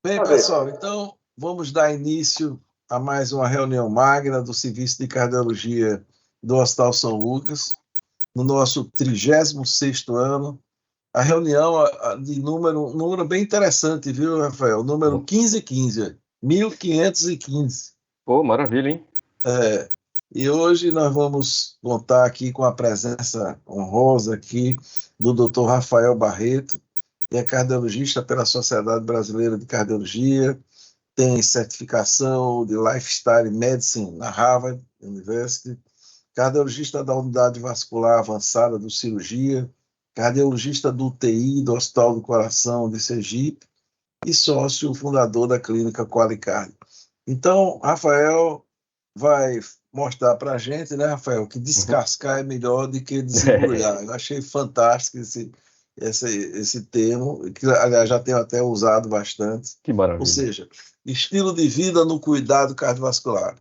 Bem, pessoal, então vamos dar início a mais uma reunião magna do Serviço de Cardiologia do Hospital São Lucas, no nosso 36º ano. A reunião de um número bem interessante, viu, Rafael? Número 1515, 1515. Pô, maravilha, hein? E hoje nós vamos contar aqui com a presença honrosa aqui do Dr. Rafael Barreto, que é cardiologista pela Sociedade Brasileira de Cardiologia, tem certificação de Lifestyle Medicine na Harvard University, cardiologista da Unidade Vascular Avançada do Cirurgia, cardiologista do UTI do Hospital do Coração de Sergipe e sócio fundador da clínica Qualicardio. Então, Rafael vai mostrar para a gente, né, Rafael, que descascar é melhor do que desembrulhar. Eu achei fantástico esse termo, que, aliás, já tenho até usado bastante. Que maravilha. Ou seja, estilo de vida no cuidado cardiovascular.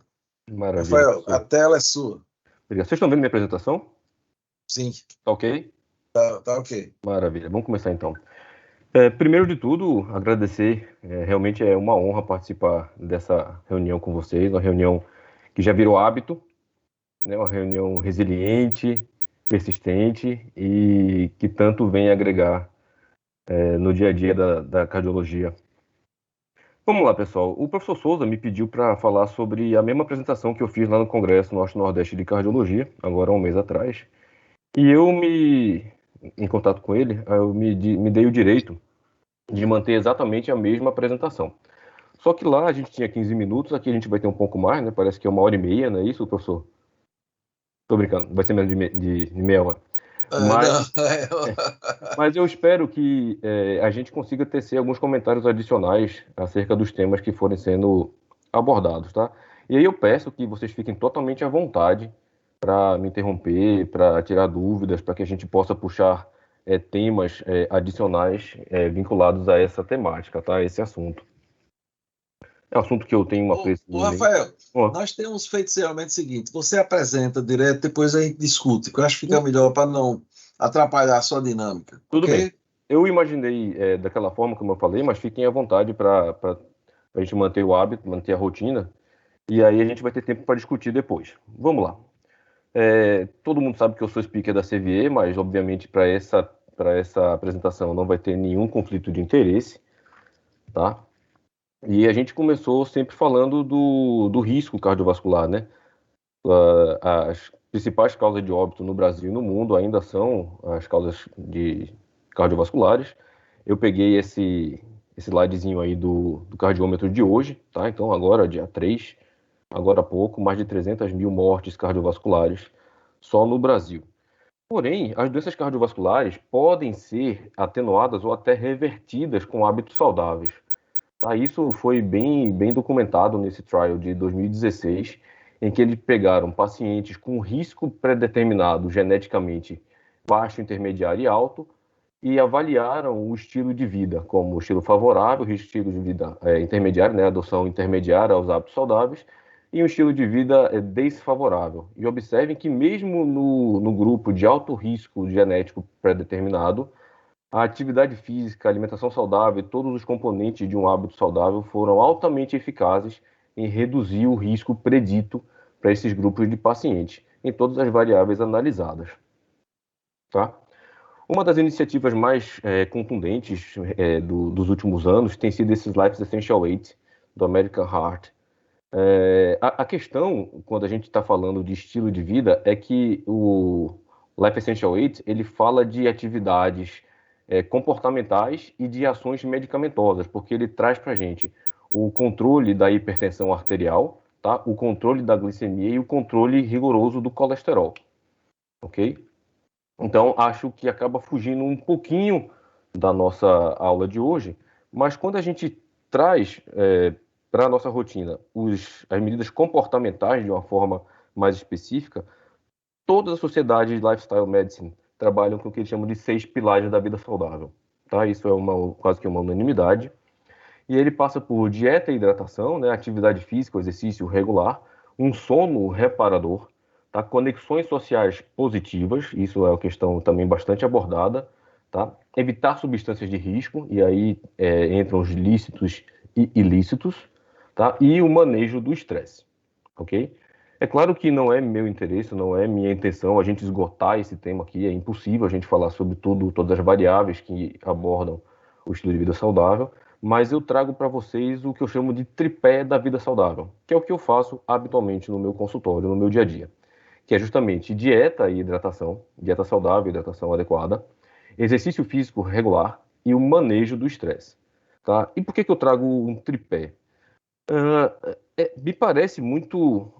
Maravilha. Rafael, a tela é sua. Obrigado. Vocês estão vendo minha apresentação? Sim. Tá ok? Tá ok. Maravilha. Vamos começar então. Primeiro de tudo, agradecer. Realmente é uma honra participar dessa reunião com vocês, uma reunião que já virou hábito, né? Uma reunião resiliente, persistente e que tanto vem agregar no dia a dia da cardiologia. Vamos lá, pessoal. O professor Souza me pediu para falar sobre a mesma apresentação que eu fiz lá no Congresso Norte-Nordeste de Cardiologia, agora há um mês atrás. E em contato com ele, eu me dei o direito de manter exatamente a mesma apresentação. Só que lá a gente tinha 15 minutos, aqui a gente vai ter um pouco mais, né? Parece que é 1h30, não é isso, professor? Tô brincando, vai ser menos de meia hora. Mas eu espero que a gente consiga tecer alguns comentários adicionais acerca dos temas que forem sendo abordados, tá? E aí eu peço que vocês fiquem totalmente à vontade para me interromper, para tirar dúvidas, para que a gente possa puxar temas adicionais vinculados a essa temática, tá? Esse assunto. É um assunto que eu tenho uma apreço. Rafael, nós temos feito realmente o seguinte: você apresenta direto, depois a gente discute, que eu acho que fica melhor para não atrapalhar a sua dinâmica. Tudo bem. Eu imaginei daquela forma como eu falei, mas fiquem à vontade para a gente manter o hábito, manter a rotina, e aí a gente vai ter tempo para discutir depois. Vamos lá. Todo mundo sabe que eu sou speaker da CVE, mas obviamente para essa apresentação não vai ter nenhum conflito de interesse, tá? E a gente começou sempre falando do risco cardiovascular, né? As principais causas de óbito no Brasil e no mundo ainda são as causas de cardiovasculares. Eu peguei esse slidezinho aí do cardiômetro de hoje, tá? Então agora, dia 3, agora há pouco, mais de 300 mil mortes cardiovasculares só no Brasil. Porém, as doenças cardiovasculares podem ser atenuadas ou até revertidas com hábitos saudáveis. Tá? Isso foi bem documentado nesse trial de 2016, em que eles pegaram pacientes com risco pré-determinado geneticamente baixo, intermediário e alto e avaliaram o estilo de vida como estilo favorável, estilo de vida intermediário, né, adoção intermediária aos hábitos saudáveis, e um estilo de vida desfavorável. E observem que mesmo no grupo de alto risco genético pré-determinado, a atividade física, a alimentação saudável e todos os componentes de um hábito saudável foram altamente eficazes em reduzir o risco predito para esses grupos de pacientes, em todas as variáveis analisadas. Tá? Uma das iniciativas mais contundentes dos últimos anos tem sido esses Life Essential 8 do American Heart. A questão, quando a gente está falando de estilo de vida, é que o Life Essential 8 ele fala de atividades comportamentais e de ações medicamentosas, porque ele traz para a gente o controle da hipertensão arterial, tá? O controle da glicemia e o controle rigoroso do colesterol, ok? Então, acho que acaba fugindo um pouquinho da nossa aula de hoje, mas quando a gente traz para a nossa rotina as medidas comportamentais de uma forma mais específica, todas as sociedades de Lifestyle Medicine trabalham com o que eles chamam de 6 pilares da vida saudável. Tá? Isso é quase que uma unanimidade. E ele passa por dieta e hidratação, né? Atividade física, exercício regular, um sono reparador, tá? Conexões sociais positivas, isso é uma questão também bastante abordada, tá? Evitar substâncias de risco, e aí entram os lícitos ilícitos, tá? E o manejo do estresse, ok? É claro que não é meu interesse, não é minha intenção a gente esgotar esse tema aqui, é impossível a gente falar sobre todas as variáveis que abordam o estilo de vida saudável, mas eu trago para vocês o que eu chamo de tripé da vida saudável, que é o que eu faço habitualmente no meu consultório, no meu dia a dia, que é justamente dieta e hidratação, dieta saudável, hidratação adequada, exercício físico regular e o manejo do estresse. Tá? E por que eu trago um tripé? Me parece muito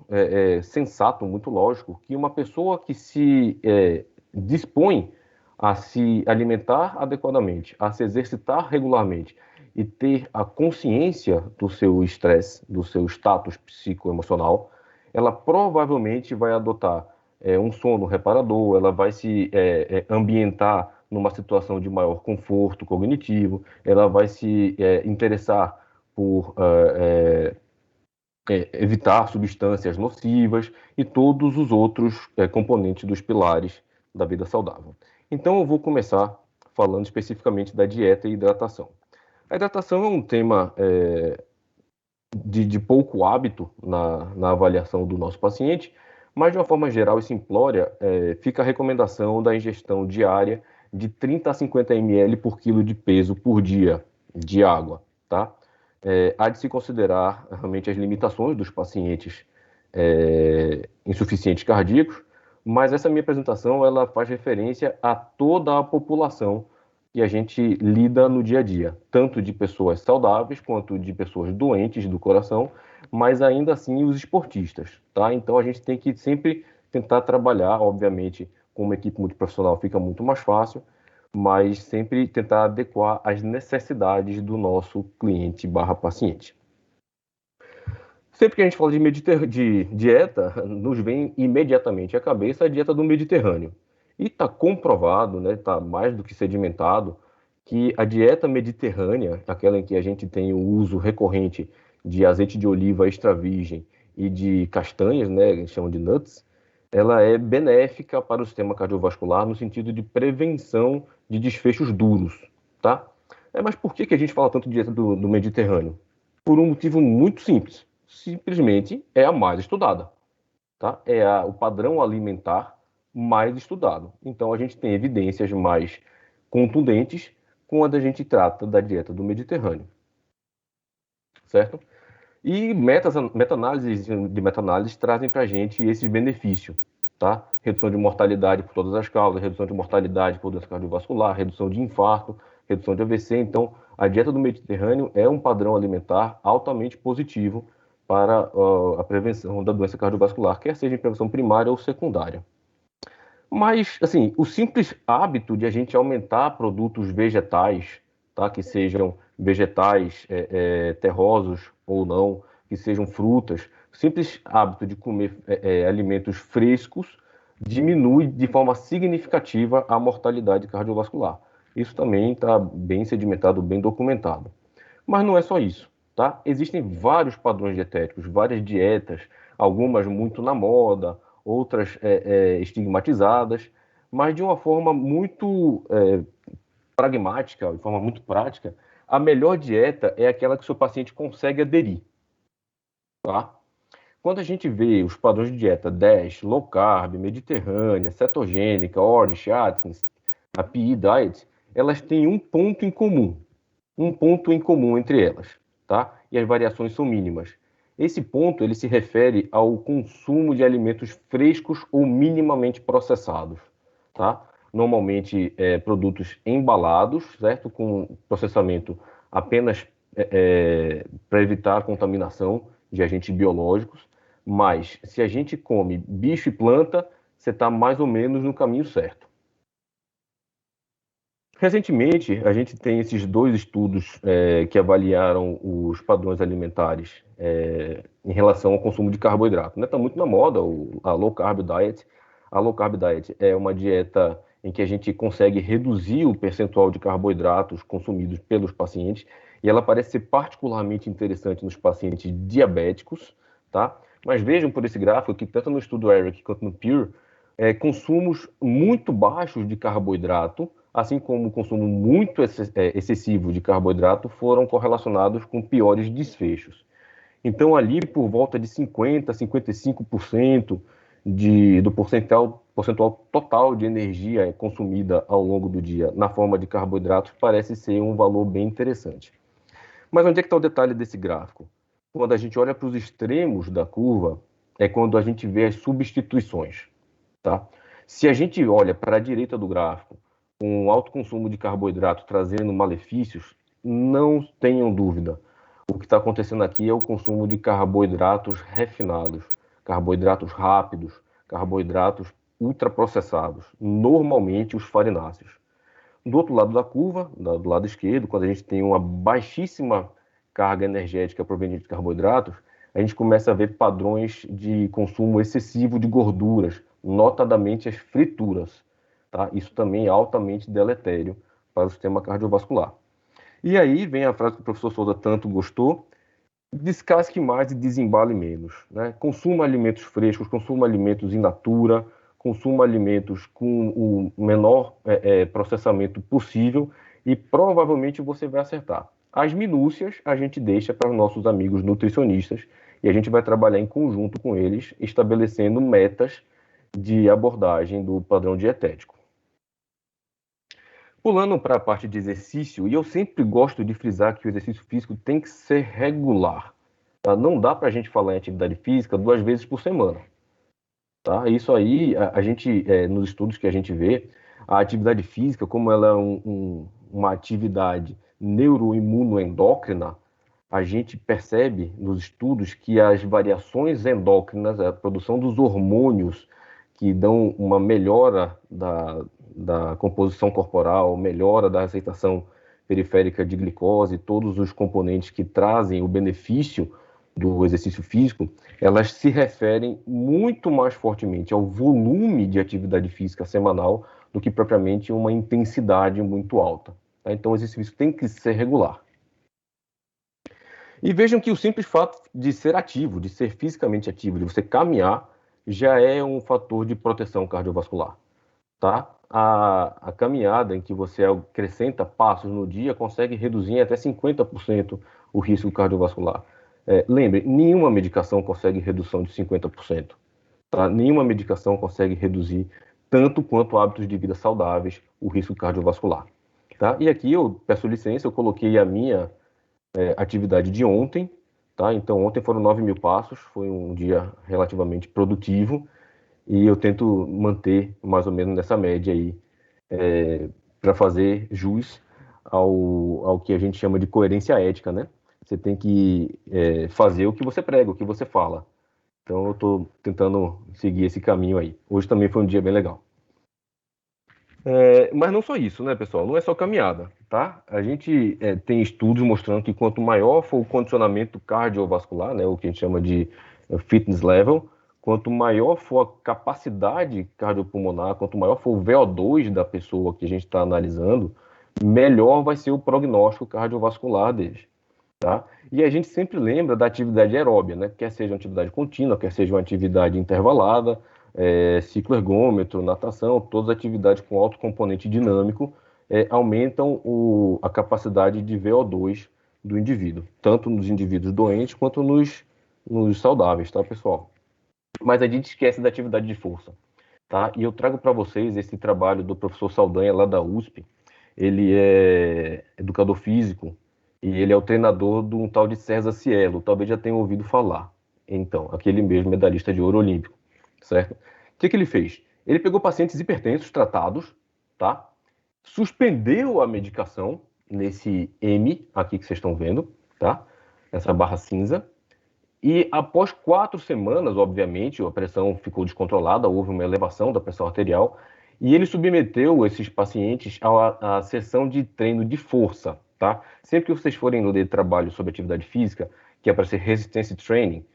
sensato, muito lógico, que uma pessoa que se dispõe a se alimentar adequadamente, a se exercitar regularmente e ter a consciência do seu estresse, do seu status psicoemocional, ela provavelmente vai adotar um sono reparador, ela vai se ambientar numa situação de maior conforto cognitivo, ela vai se interessar por evitar substâncias nocivas e todos os outros componentes dos pilares da vida saudável. Então eu vou começar falando especificamente da dieta e hidratação. A hidratação é um tema de pouco hábito na avaliação do nosso paciente, mas de uma forma geral e simplória, fica a recomendação da ingestão diária de 30 a 50 ml por quilo de peso por dia de água, tá? Há de se considerar realmente as limitações dos pacientes insuficientes cardíacos, mas essa minha apresentação ela faz referência a toda a população que a gente lida no dia a dia, tanto de pessoas saudáveis quanto de pessoas doentes do coração, mas ainda assim os esportistas, tá? Então a gente tem que sempre tentar trabalhar, obviamente, com uma equipe multiprofissional fica muito mais fácil, mas sempre tentar adequar às necessidades do nosso cliente barra paciente. Sempre que a gente fala de dieta, nos vem imediatamente à cabeça a dieta do Mediterrâneo. E está comprovado, né, está mais do que sedimentado, que a dieta mediterrânea, aquela em que a gente tem o uso recorrente de azeite de oliva extra virgem e de castanhas, né, que chamam de nuts, ela é benéfica para o sistema cardiovascular no sentido de prevenção de desfechos duros, tá? Mas por que a gente fala tanto de dieta do Mediterrâneo? Por um motivo muito simples. Simplesmente é a mais estudada, tá? O padrão alimentar mais estudado. Então a gente tem evidências mais contundentes quando a gente trata da dieta do Mediterrâneo, certo? E meta-análises de meta-análise trazem para a gente esses benefícios, tá? Redução de mortalidade por todas as causas, redução de mortalidade por doença cardiovascular, redução de infarto, redução de AVC. Então, a dieta do Mediterrâneo é um padrão alimentar altamente positivo para a prevenção da doença cardiovascular, quer seja em prevenção primária ou secundária. Mas, assim, o simples hábito de a gente aumentar produtos vegetais, tá? Que sejam vegetais terrosos ou não, que sejam frutas, o simples hábito de comer alimentos frescos diminui de forma significativa a mortalidade cardiovascular. Isso também está bem sedimentado, bem documentado. Mas não é só isso, tá? Existem vários padrões dietéticos, várias dietas, algumas muito na moda, outras estigmatizadas, mas de uma forma muito pragmática, de forma muito prática, a melhor dieta é aquela que o seu paciente consegue aderir, tá? Quando a gente vê os padrões de dieta DASH, low carb, mediterrânea, cetogênica, Ornish, Atkins, a PE Diet, elas têm um ponto em comum entre elas, tá? E as variações são mínimas. Esse ponto ele se refere ao consumo de alimentos frescos ou minimamente processados, tá? Normalmente produtos embalados, certo? Com processamento apenas para evitar a contaminação de agentes biológicos. Mas se a gente come bicho e planta, você está mais ou menos no caminho certo. Recentemente, a gente tem esses dois estudos que avaliaram os padrões alimentares em relação ao consumo de carboidrato. Está muito na moda a low carb diet. A low carb diet é uma dieta em que a gente consegue reduzir o percentual de carboidratos consumidos pelos pacientes e ela parece ser particularmente interessante nos pacientes diabéticos, tá? Mas vejam por esse gráfico que tanto no estudo ERIC quanto no PURE, consumos muito baixos de carboidrato assim como o consumo muito excessivo de carboidrato, foram correlacionados com piores desfechos. Então, ali, por volta de 50% a 55% do percentual total de energia consumida ao longo do dia na forma de carboidratos parece ser um valor bem interessante. Mas onde é que está o detalhe desse gráfico? Quando a gente olha para os extremos da curva, é quando a gente vê as substituições. Tá? Se a gente olha para a direita do gráfico, com um alto consumo de carboidrato trazendo malefícios, não tenham dúvida. O que está acontecendo aqui é o consumo de carboidratos refinados, carboidratos rápidos, carboidratos ultraprocessados, normalmente os farináceos. Do outro lado da curva, do lado esquerdo, quando a gente tem uma baixíssima carga energética proveniente de carboidratos, a gente começa a ver padrões de consumo excessivo de gorduras, notadamente as frituras. Tá? Isso também é altamente deletério para o sistema cardiovascular. E aí vem a frase que o professor Souza tanto gostou: descasque mais e desembale menos. Né? Consuma alimentos frescos, consuma alimentos in natura, consuma alimentos com o menor processamento possível e provavelmente você vai acertar. As minúcias a gente deixa para os nossos amigos nutricionistas e a gente vai trabalhar em conjunto com eles, estabelecendo metas de abordagem do padrão dietético. Pulando para a parte de exercício, e eu sempre gosto de frisar que o exercício físico tem que ser regular. Tá? Não dá para a gente falar em atividade física 2 vezes por semana. Tá? Isso aí, a gente, nos estudos que a gente vê, a atividade física, como ela é uma atividade neuroimunoendócrina, a gente percebe nos estudos que as variações endócrinas, a produção dos hormônios que dão uma melhora da composição corporal, melhora da aceitação periférica de glicose, todos os componentes que trazem o benefício do exercício físico, elas se referem muito mais fortemente ao volume de atividade física semanal do que propriamente uma intensidade muito alta. Tá? Então, o exercício tem que ser regular. E vejam que o simples fato de ser ativo, de ser fisicamente ativo, de você caminhar, já é um fator de proteção cardiovascular. Tá? A caminhada em que você acrescenta passos no dia consegue reduzir em até 50% o risco cardiovascular. Lembre, nenhuma medicação consegue redução de 50%. Tá? Nenhuma medicação consegue reduzir tanto quanto hábitos de vida saudáveis o risco cardiovascular. Tá? E aqui eu peço licença, eu coloquei a minha atividade de ontem. Tá? Então ontem foram 9.000 passos, foi um dia relativamente produtivo. E eu tento manter mais ou menos nessa média aí, para fazer jus ao que a gente chama de coerência ética, né? Você tem que fazer o que você prega, o que você fala. Então eu estou tentando seguir esse caminho aí. Hoje também foi um dia bem legal. Mas não só isso, né, pessoal? Não é só caminhada, tá? A gente tem estudos mostrando que quanto maior for o condicionamento cardiovascular, né, o que a gente chama de fitness level, quanto maior for a capacidade cardiopulmonar, quanto maior for o VO2 da pessoa que a gente está analisando, melhor vai ser o prognóstico cardiovascular deles. Tá? E a gente sempre lembra da atividade aeróbia, né? Quer seja uma atividade contínua, quer seja uma atividade intervalada, ciclo ergômetro, natação, todas as atividades com alto componente dinâmico aumentam a capacidade de VO2 do indivíduo, tanto nos indivíduos doentes quanto nos saudáveis, tá, pessoal? Mas a gente esquece da atividade de força, tá? E eu trago para vocês esse trabalho do professor Saldanha, lá da USP. Ele é educador físico e ele é o treinador de um tal de César Cielo, talvez já tenham ouvido falar. Então, aquele mesmo medalhista de ouro olímpico, certo? O que ele fez? Ele pegou pacientes hipertensos tratados, tá? Suspendeu a medicação nesse M aqui que vocês estão vendo, tá? Essa barra cinza. E após 4 semanas, obviamente, a pressão ficou descontrolada, houve uma elevação da pressão arterial, e ele submeteu esses pacientes à sessão de treino de força, tá? Sempre que vocês forem ler trabalho sobre atividade física, que é para ser resistance training,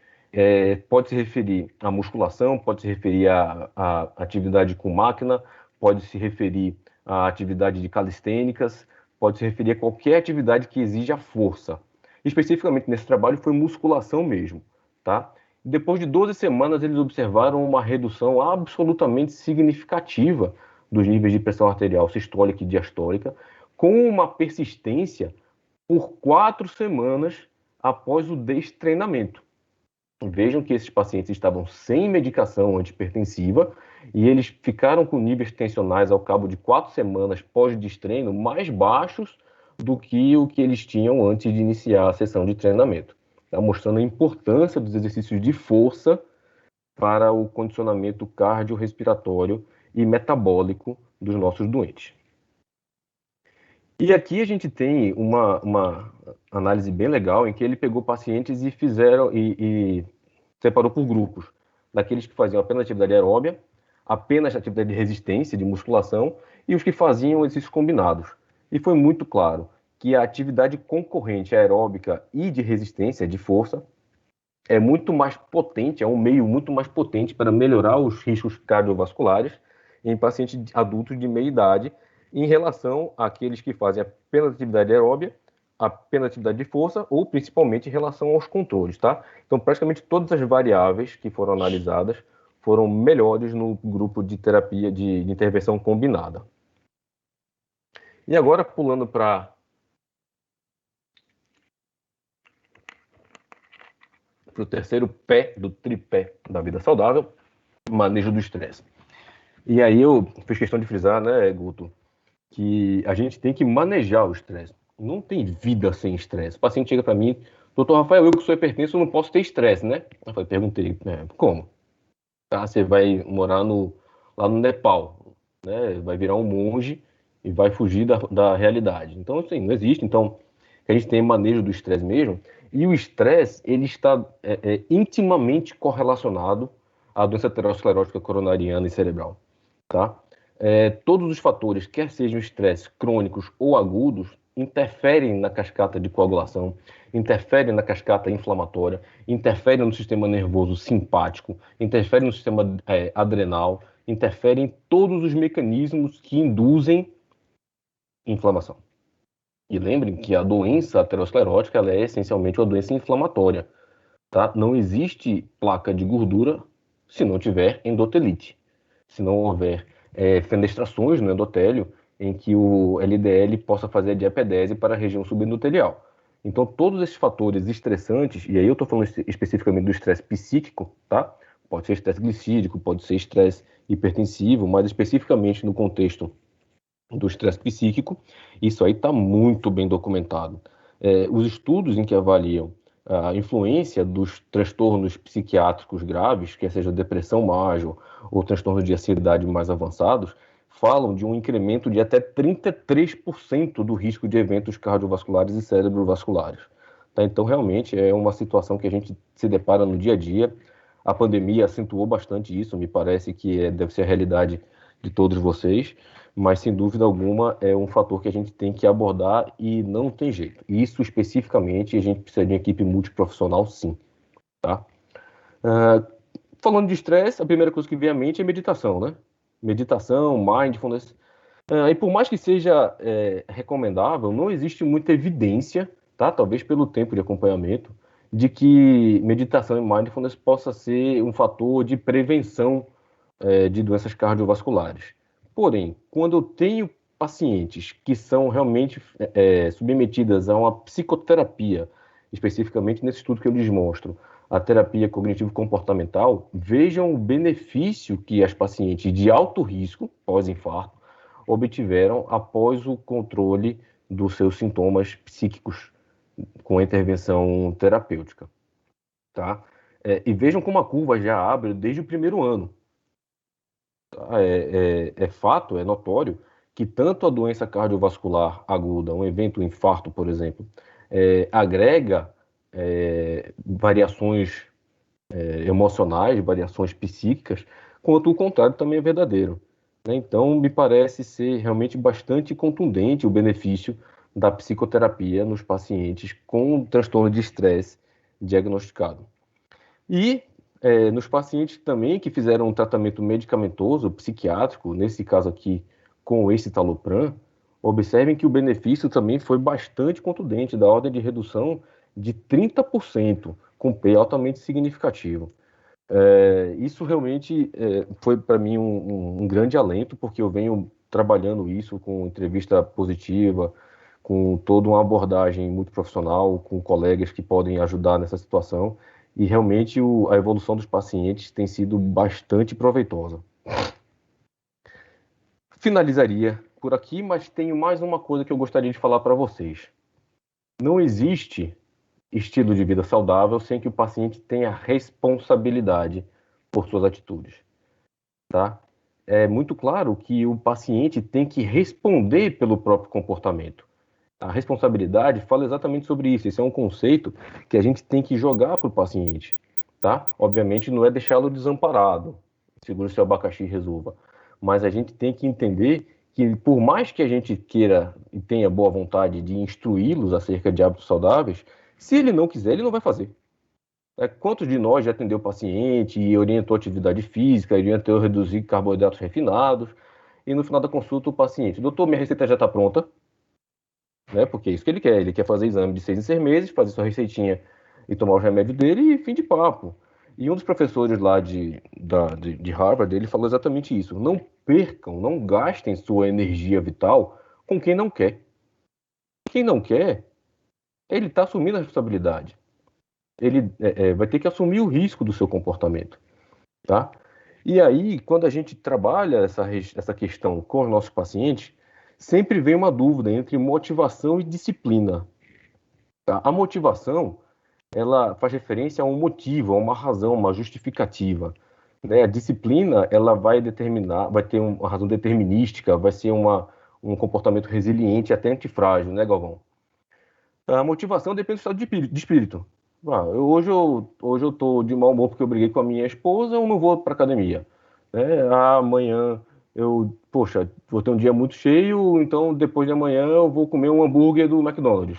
pode se referir à musculação, pode se referir à atividade com máquina, pode se referir à atividade de calistênicas, pode se referir a qualquer atividade que exija força. Especificamente nesse trabalho foi musculação mesmo, tá? Depois de 12 semanas eles observaram uma redução absolutamente significativa dos níveis de pressão arterial sistólica e diastólica, com uma persistência por 4 semanas após o destreinamento. Vejam que esses pacientes estavam sem medicação antipertensiva e eles ficaram com níveis tensionais ao cabo de 4 semanas pós-destreino mais baixos do que o que eles tinham antes de iniciar a sessão de treinamento. Está mostrando a importância dos exercícios de força para o condicionamento cardiorrespiratório e metabólico dos nossos doentes. E aqui a gente tem uma análise bem legal em que ele pegou pacientes e separou por grupos, daqueles que faziam apenas atividade aeróbia, apenas atividade de resistência, de musculação, e os que faziam exercícios combinados. E foi muito claro que a atividade concorrente aeróbica e de resistência, de força, é muito mais potente, é um meio muito mais potente para melhorar os riscos cardiovasculares em pacientes adultos de meia idade, em relação àqueles que fazem apenas atividade aeróbia, apenas atividade de força, ou principalmente em relação aos controles, tá? Então, praticamente todas as variáveis que foram analisadas foram melhores no grupo de terapia de intervenção combinada. E agora, pulando para o terceiro pé do tripé da vida saudável, manejo do estresse. E aí eu fiz questão de frisar, né, Guto, que a gente tem que manejar o estresse. Não tem vida sem estresse. O paciente chega para mim, doutor Rafael, eu que sou hipertenso, eu não posso ter estresse, né? Eu perguntei, como? Tá, você vai morar lá no Nepal, né? Vai virar um monge e vai fugir da realidade. Então, assim, não existe. Então, a gente tem manejo do estresse mesmo. E o estresse, ele está intimamente correlacionado à doença aterosclerótica coronariana e cerebral, tá? Todos os fatores, quer sejam estresse crônicos ou agudos, interferem na cascata de coagulação, interferem na cascata inflamatória, interferem no sistema nervoso simpático, interferem no sistema adrenal, interferem em todos os mecanismos que induzem inflamação. E lembrem que a doença aterosclerótica ela é essencialmente uma doença inflamatória. Tá? Não existe placa de gordura se não tiver endotelite, se não houver fenestrações no endotélio em que o LDL possa fazer a diapedese para a região subendotelial. Então, todos esses fatores estressantes, e aí eu estou falando especificamente do estresse psíquico, tá? Pode ser estresse glicídico, pode ser estresse hipertensivo, mas especificamente no contexto do estresse psíquico, isso aí está muito bem documentado. Os estudos em que avaliam a influência dos transtornos psiquiátricos graves, quer seja depressão major ou transtornos de ansiedade mais avançados, falam de um incremento de até 33% do risco de eventos cardiovasculares e cerebrovasculares. Tá? Então, realmente, é uma situação que a gente se depara no dia a dia. A pandemia acentuou bastante isso, me parece que deve ser a realidade de todos vocês, mas, sem dúvida alguma, é um fator que a gente tem que abordar e não tem jeito. Isso, especificamente, a gente precisa de uma equipe multiprofissional, sim. Tá? Falando de estresse, a primeira coisa que vem à mente é meditação, né? Meditação, mindfulness. E por mais que seja recomendável, não existe muita evidência, tá? Talvez pelo tempo de acompanhamento, de que meditação e mindfulness possa ser um fator de prevenção de doenças cardiovasculares. Porém, quando eu tenho pacientes que são realmente submetidas a uma psicoterapia, especificamente nesse estudo que eu lhes mostro, a terapia cognitivo-comportamental, vejam o benefício que as pacientes de alto risco, pós-infarto, obtiveram após o controle dos seus sintomas psíquicos com a intervenção terapêutica. Tá? E vejam como a curva já abre desde o primeiro ano. É fato, é notório, que tanto a doença cardiovascular aguda, um evento, um infarto, por exemplo, agrega variações emocionais, variações psíquicas, quanto o contrário também é verdadeiro. Né? Então, me parece ser realmente bastante contundente o benefício da psicoterapia nos pacientes com transtorno de estresse diagnosticado. E nos pacientes também que fizeram um tratamento medicamentoso, psiquiátrico, nesse caso aqui com o escitalopram, observem que o benefício também foi bastante contundente, da ordem de redução de 30%, com P altamente significativo. Isso realmente foi para mim um grande alento, porque eu venho trabalhando isso com entrevista positiva, com toda uma abordagem muito profissional, com colegas que podem ajudar nessa situação, e realmente a evolução dos pacientes tem sido bastante proveitosa. Finalizaria por aqui, mas tenho mais uma coisa que eu gostaria de falar para vocês. Não existe estilo de vida saudável sem que o paciente tenha responsabilidade por suas atitudes, tá? É muito claro que o paciente tem que responder pelo próprio comportamento. A responsabilidade fala exatamente sobre isso. Esse é um conceito que a gente tem que jogar para o paciente, tá? Obviamente não é deixá-lo desamparado, segura o seu abacaxi e resolva. Mas a gente tem que entender que por mais que a gente queira e tenha boa vontade de instruí-los acerca de hábitos saudáveis, se ele não quiser, ele não vai fazer. Quantos de nós já atendeu o paciente e orientou atividade física, orientou a reduzir carboidratos refinados, e no final da consulta o paciente, doutor, minha receita já está pronta, né? Porque é isso que ele quer fazer exame de 6 em 6 meses, fazer sua receitinha e tomar o remédio dele e fim de papo. E um dos professores lá de Harvard, ele falou exatamente isso, não percam, não gastem sua energia vital com quem não quer. Quem não quer, ele está assumindo a responsabilidade. Ele vai ter que assumir o risco do seu comportamento, tá? E aí, quando a gente trabalha essa questão com os nossos pacientes, sempre vem uma dúvida entre motivação e disciplina. Tá? A motivação, ela faz referência a um motivo, a uma razão, uma justificativa. Né? A disciplina, ela vai determinar, vai ter uma razão determinística, vai ser um comportamento resiliente, até antifrágil, né, Galvão? A motivação depende do estado de espírito. Hoje eu tô de mau humor porque eu briguei com a minha esposa, eu não vou para academia. Né? Amanhã poxa, vou ter um dia muito cheio, então depois de amanhã eu vou comer um hambúrguer do McDonald's.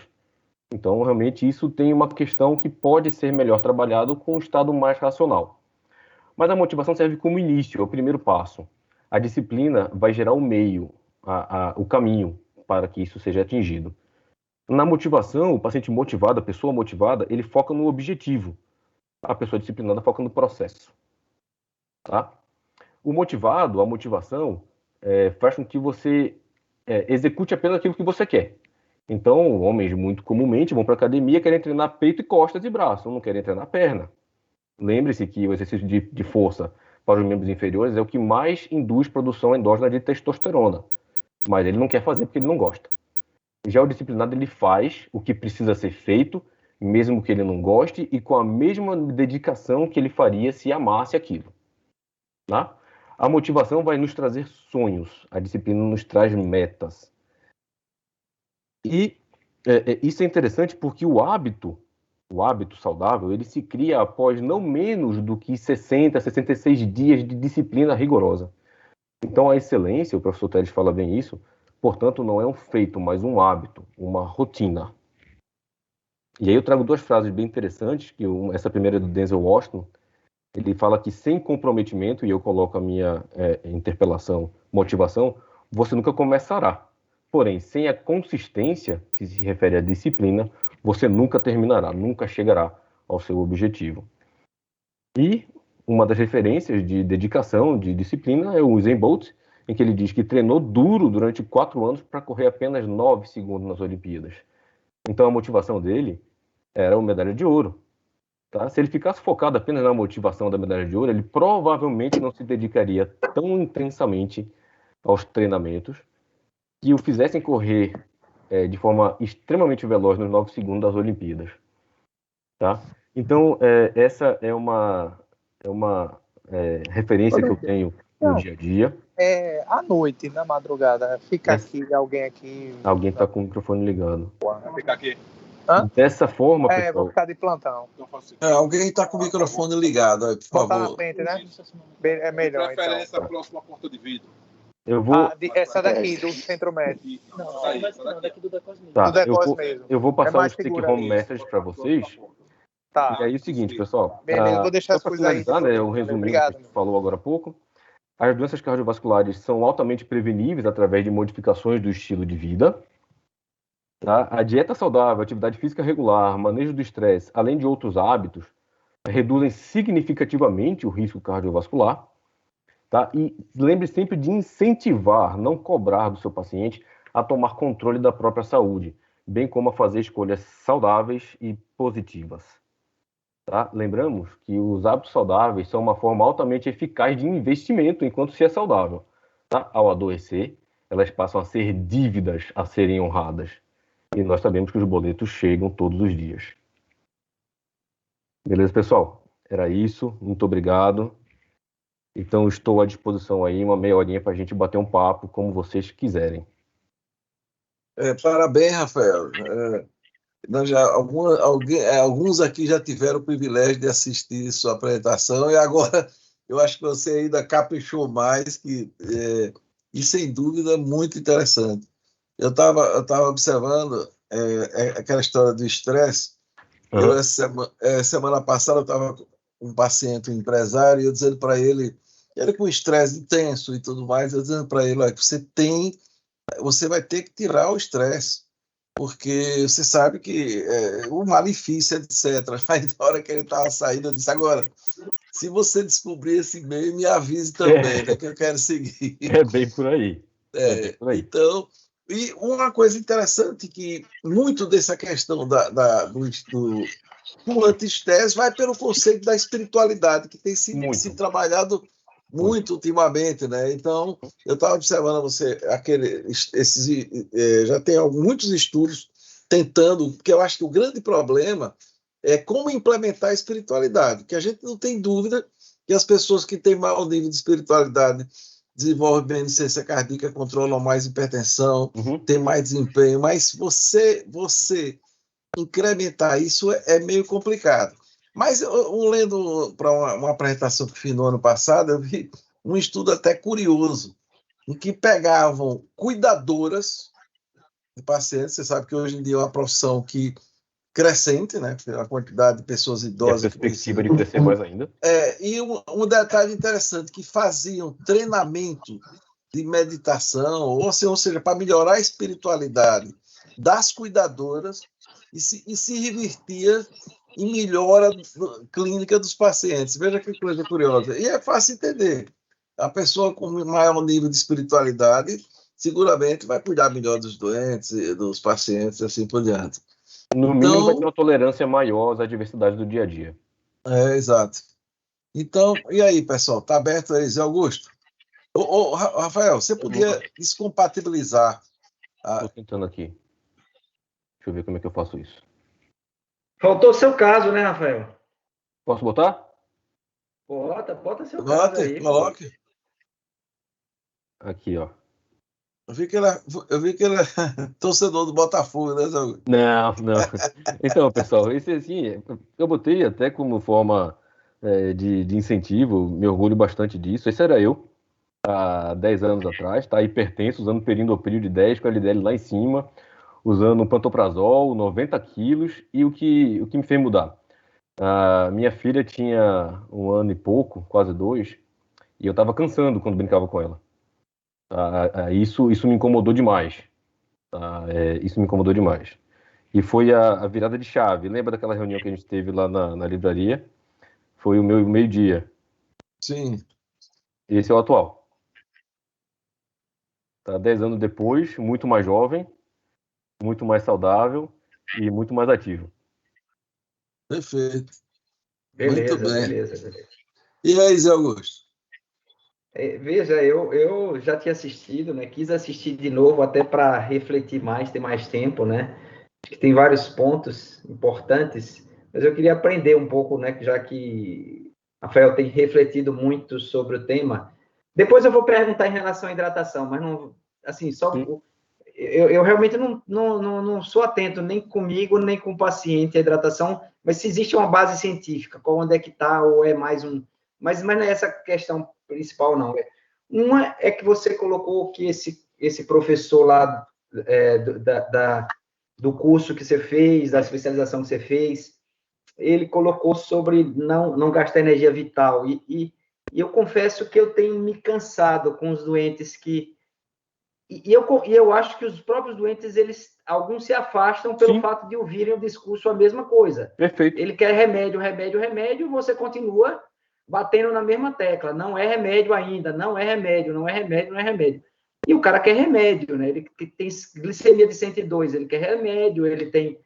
Então, realmente, isso tem uma questão que pode ser melhor trabalhado com um estado mais racional. Mas a motivação serve como início, é o primeiro passo. A disciplina vai gerar o meio, o caminho para que isso seja atingido. Na motivação, o paciente motivado, a pessoa motivada, ele foca no objetivo. A pessoa disciplinada foca no processo. Tá? O motivado, a motivação, faz com que você execute apenas aquilo que você quer. Então, homens muito comumente vão para a academia querem treinar peito e costas e braço, não querem treinar perna. Lembre-se que o exercício de força para os membros inferiores é o que mais induz produção endógena de testosterona. Mas ele não quer fazer porque ele não gosta. Já o disciplinado, ele faz o que precisa ser feito, mesmo que ele não goste, e com a mesma dedicação que ele faria se amasse aquilo. Tá? A motivação vai nos trazer sonhos, a disciplina nos traz metas. E isso é interessante porque o hábito saudável, ele se cria após não menos do que 60, 66 dias de disciplina rigorosa. Então, a excelência, o professor Teles fala bem isso, portanto, não é um feito, mas um hábito, uma rotina. E aí eu trago duas frases bem interessantes, essa primeira é do Denzel Washington, ele fala que sem comprometimento, e eu coloco a minha interpelação, motivação, você nunca começará. Porém, sem a consistência, que se refere à disciplina, você nunca terminará, nunca chegará ao seu objetivo. E uma das referências de dedicação, de disciplina, é o Usain Bolt, em que ele diz que treinou duro durante 4 anos para correr apenas 9 segundos nas Olimpíadas. Então a motivação dele era a medalha de ouro. Tá? Se ele ficasse focado apenas na motivação da medalha de ouro, ele provavelmente não se dedicaria tão intensamente aos treinamentos que o fizessem correr de forma extremamente veloz nos 9 segundos das Olimpíadas. Tá? Então, essa é uma referência que eu tenho no dia a dia. À noite, na madrugada, fica aqui, alguém aqui... Alguém está com o microfone ligado. Fica aqui. Dessa forma, pessoal... vou ficar de plantão. Alguém está com o microfone ligado, aí, por favor. Botar na frente, né? É melhor, então. Preferência a próxima porta de vidro. Eu vou... essa daqui, do Centro Médico. Não, daqui do Decos mesmo. Tá, do Decos mesmo. Eu vou passar o stick home message para vocês. Tá. E aí é o seguinte, pessoal. Beleza, vou deixar as coisas aí. Né, um resuminho que a gente falou agora há pouco. As doenças cardiovasculares são altamente preveníveis através de modificações do estilo de vida. Tá? A dieta saudável, atividade física regular, manejo do estresse, além de outros hábitos, reduzem significativamente o risco cardiovascular, tá? E lembre sempre de incentivar, não cobrar do seu paciente a tomar controle da própria saúde, bem como a fazer escolhas saudáveis e positivas. Tá? Lembramos que os hábitos saudáveis são uma forma altamente eficaz de investimento enquanto se é saudável. Tá? Ao adoecer, elas passam a ser dívidas a serem honradas. E nós sabemos que os boletos chegam todos os dias. Beleza, pessoal? Era isso. Muito obrigado. Então, estou à disposição aí, uma meia horinha para a gente bater um papo, como vocês quiserem. Parabéns, Rafael. Nós já, alguns aqui já tiveram o privilégio de assistir sua apresentação e agora eu acho que você ainda caprichou mais, e sem dúvida muito interessante. Eu tava observando aquela história do estresse. Uhum. Semana passada eu estava com um paciente, um empresário, e eu dizendo para ele com estresse intenso e tudo mais, eu dizendo para ele, olha, você vai ter que tirar o estresse, porque você sabe que o malefício, etc. Aí na hora que ele estava saindo, eu disse, agora, se você descobrir esse e-mail, me avise também, né, que eu quero seguir. É bem por aí. É bem por aí. Então, e uma coisa interessante que muito dessa questão do anti-estresse vai pelo conceito da espiritualidade, que tem se trabalhado muito ultimamente, né? Então, eu estava observando já tem muitos estudos tentando, porque eu acho que o grande problema é como implementar a espiritualidade, que a gente não tem dúvida que as pessoas que têm maior nível de espiritualidade desenvolvem bem insuficiência cardíaca, controlam mais hipertensão, têm mais desempenho, mas você incrementar isso é meio complicado. Mas eu lendo para uma apresentação que fiz no ano passado, eu vi um estudo até curioso, em que pegavam cuidadoras de pacientes. Você sabe que hoje em dia é uma profissão que crescente, né? A quantidade de pessoas idosas. E a perspectiva de crescer mais ainda. E um detalhe interessante, que faziam treinamento de meditação, ou seja, para melhorar a espiritualidade das cuidadoras, e se revertia em melhora clínica dos pacientes. Veja que coisa curiosa. E é fácil entender. A pessoa com maior nível de espiritualidade seguramente vai cuidar melhor dos doentes, dos pacientes, e assim por diante. No mínimo, vai ter uma tolerância maior às adversidades do dia a dia. Exato. Então, e aí, pessoal? Está aberto aí, Zé Augusto? Rafael, você podia descompatibilizar? Estou tentando aqui. Deixa eu ver como é que eu faço isso. Faltou o seu caso, né, Rafael? Posso botar? Bota seu caso aí. Coloque. Aqui, ó. Eu vi que ele é torcedor do Botafogo, né, Zé Augusto? Não. Então, pessoal, esse assim, eu botei até como forma de incentivo, me orgulho bastante disso. Esse era eu, há 10 anos atrás, tá? Hipertenso, usando perindopril de 10 com a LDL lá em cima, usando um pantoprazol, 90 quilos, e o que me fez mudar? A minha filha tinha 1 ano e pouco, quase 2, e eu estava cansando quando brincava com ela. Isso me incomodou demais. Isso me incomodou demais. E foi a virada de chave. Lembra daquela reunião que a gente teve lá na livraria? Foi o meu meio-dia. Sim. Esse é o atual. 10 anos depois, muito mais jovem, muito mais saudável e muito mais ativo. Perfeito. Beleza, Muito bem. beleza. E aí, Zé Augusto? Veja, eu já tinha assistido, né? Quis assistir de novo até para refletir mais, ter mais tempo, né? Acho que tem vários pontos importantes, mas eu queria aprender um pouco, né? Já que Rafael tem refletido muito sobre o tema. Depois eu vou perguntar em relação à hidratação, mas não, assim, eu realmente não sou atento nem comigo, nem com o paciente à hidratação, mas se existe uma base científica, qual onde é que está, ou é mais um... Mas não é essa questão principal, não. Uma é que você colocou que esse professor lá do curso que você fez, da especialização que você fez, ele colocou sobre não gastar energia vital. E eu confesso que eu tenho me cansado com os doentes que E eu acho que os próprios doentes, alguns se afastam pelo fato de ouvirem o discurso a mesma coisa. Perfeito. Ele quer remédio, você continua batendo na mesma tecla. Não é remédio ainda, não é remédio, não é remédio, não é remédio. E o cara quer remédio, né? Ele tem glicemia de 102, ele quer remédio, ele tem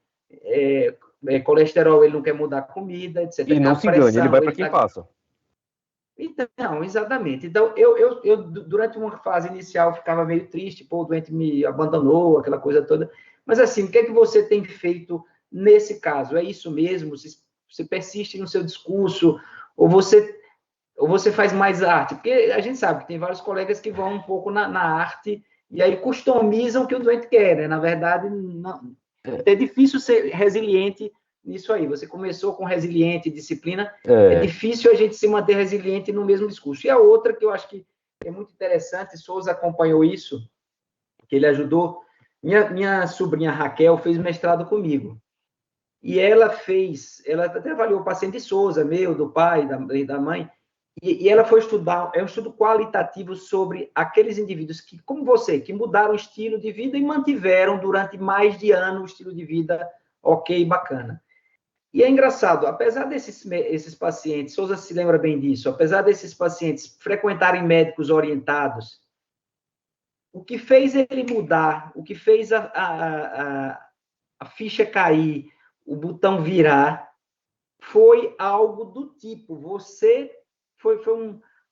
colesterol, ele não quer mudar a comida, etc. E não se engane, ele vai para quem passa. Então, exatamente. Então, eu durante uma fase inicial ficava meio triste, o doente me abandonou, aquela coisa toda. Mas assim, o que é que você tem feito nesse caso? É isso mesmo? Você persiste no seu discurso? Ou você faz mais arte? Porque a gente sabe que tem vários colegas que vão um pouco na arte e aí customizam o que o doente quer, né? Na verdade, não, é difícil ser resiliente nisso aí. Você começou com resiliente, disciplina. É difícil a gente se manter resiliente no mesmo discurso. E a outra que eu acho que é muito interessante, Souza acompanhou isso, que ele ajudou. Minha sobrinha Raquel fez mestrado comigo. E ela até trabalhou paciente Souza, meu, do pai, da mãe, e ela foi estudar, é um estudo qualitativo sobre aqueles indivíduos que, como você, que mudaram o estilo de vida e mantiveram durante mais de ano o estilo de vida ok, bacana. E é engraçado, apesar desses pacientes, Souza se lembra bem disso, apesar desses pacientes frequentarem médicos orientados, o que fez ele mudar, o que fez a ficha cair, o botão virar, foi algo do tipo, você foi